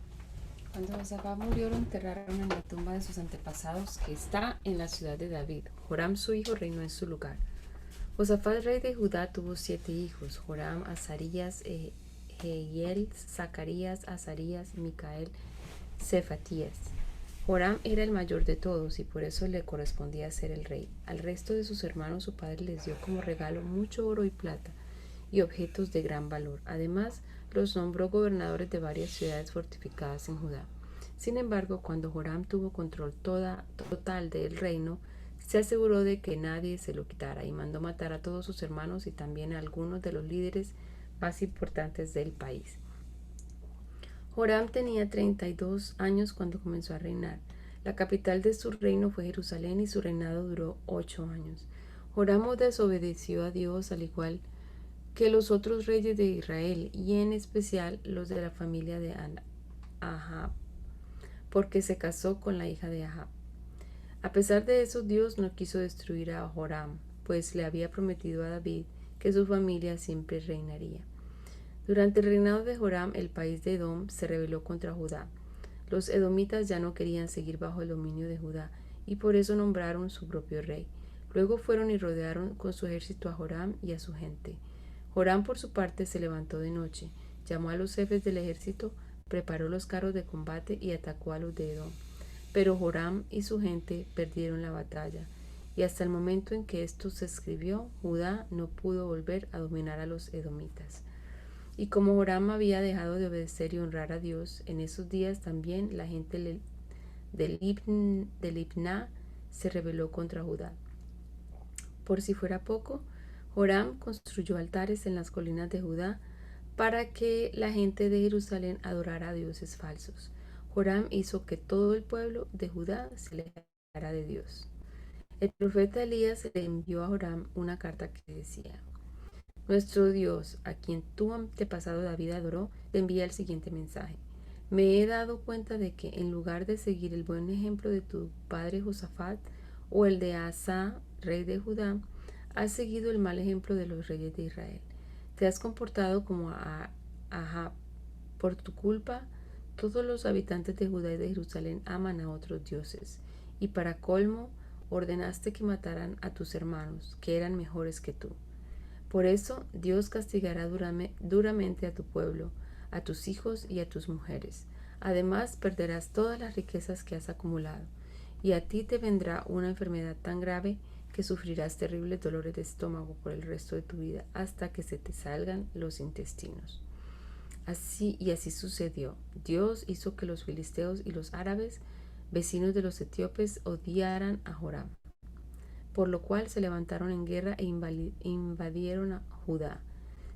Cuando Josafat murió, lo enterraron en la tumba de sus antepasados, que está en la ciudad de David. Joram, su hijo, reinó en su lugar. Josafat, rey de Judá, tuvo 7 hijos: Joram, Azarías, Jehiel, Zacarías, Azarías, Micael, Cefatías. Joram era el mayor de todos y por eso le correspondía ser el rey. Al resto de sus hermanos su padre les dio como regalo mucho oro y plata y objetos de gran valor. Además, los nombró gobernadores de varias ciudades fortificadas en Judá. Sin embargo, cuando Joram tuvo control total del reino, se aseguró de que nadie se lo quitara y mandó matar a todos sus hermanos y también a algunos de los líderes más importantes del país. Joram tenía 32 años cuando comenzó a reinar. La capital de su reino fue Jerusalén y su reinado duró 8 años. Joram desobedeció a Dios al igual que los otros reyes de Israel y en especial los de la familia de Ahab, porque se casó con la hija de Ahab. A pesar de eso, Dios no quiso destruir a Joram, pues le había prometido a David que su familia siempre reinaría. Durante el reinado de Joram, el país de Edom se rebeló contra Judá. Los edomitas ya no querían seguir bajo el dominio de Judá y por eso nombraron su propio rey. Luego fueron y rodearon con su ejército a Joram y a su gente. Joram, por su parte, se levantó de noche, llamó a los jefes del ejército, preparó los carros de combate y atacó a los de Edom. Pero Joram y su gente perdieron la batalla, y hasta el momento en que esto se escribió, Judá no pudo volver a dominar a los edomitas. Y como Joram había dejado de obedecer y honrar a Dios, en esos días también la gente de Libná se rebeló contra Judá. Por si fuera poco, Joram construyó altares en las colinas de Judá para que la gente de Jerusalén adorara a dioses falsos. Joram hizo que todo el pueblo de Judá se alejara de Dios. El profeta Elías le envió a Joram una carta que decía: Nuestro Dios, a quien tu antepasado David adoró, te envía el siguiente mensaje. Me he dado cuenta de que en lugar de seguir el buen ejemplo de tu padre Josafat o el de Asa, rey de Judá, has seguido el mal ejemplo de los reyes de Israel. Te has comportado como Ahab. Por tu culpa, todos los habitantes de Judá y de Jerusalén aman a otros dioses. Y para colmo, ordenaste que mataran a tus hermanos, que eran mejores que tú. Por eso Dios castigará duramente a tu pueblo, a tus hijos y a tus mujeres. Además, perderás todas las riquezas que has acumulado, y a ti te vendrá una enfermedad tan grave que sufrirás terribles dolores de estómago por el resto de tu vida hasta que se te salgan los intestinos. Así sucedió. Dios hizo que los filisteos y los árabes, vecinos de los etíopes, odiaran a Joram, por lo cual se levantaron en guerra e invadieron a Judá.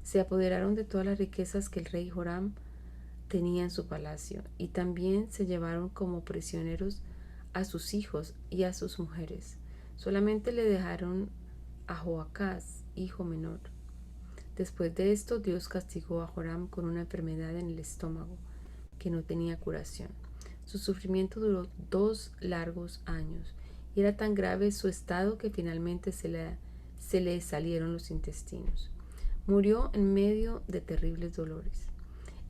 Se apoderaron de todas las riquezas que el rey Joram tenía en su palacio, y también se llevaron como prisioneros a sus hijos y a sus mujeres. Solamente le dejaron a Joacás, hijo menor. Después de esto, Dios castigó a Joram con una enfermedad en el estómago que no tenía curación. Su sufrimiento duró 2 largos años y era tan grave su estado que finalmente se le salieron los intestinos. Murió en medio de terribles dolores.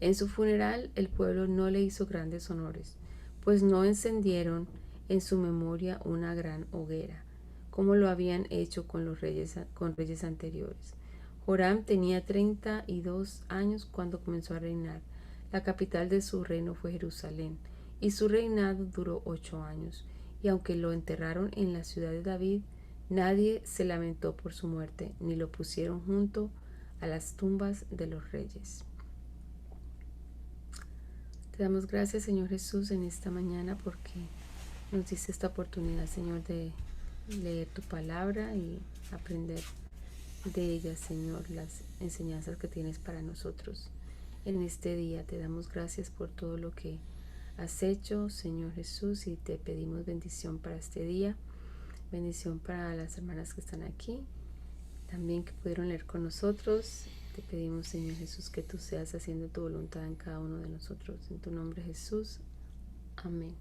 En su funeral el pueblo no le hizo grandes honores, pues no encendieron en su memoria una gran hoguera, como lo habían hecho con reyes anteriores. Joram tenía 32 años cuando comenzó a reinar. La capital de su reino fue Jerusalén, y su reinado duró 8 años. Y aunque lo enterraron en la ciudad de David, nadie se lamentó por su muerte, ni lo pusieron junto a las tumbas de los reyes. Te damos gracias, Señor Jesús, en esta mañana porque nos diste esta oportunidad, Señor, de leer tu palabra y aprender de ella, Señor, las enseñanzas que tienes para nosotros. En este día te damos gracias por todo lo que has hecho, Señor Jesús, y te pedimos bendición para este día, bendición para las hermanas que están aquí, también que pudieron leer con nosotros. Te pedimos, Señor Jesús, que tú seas haciendo tu voluntad en cada uno de nosotros. En tu nombre, Jesús. Amén.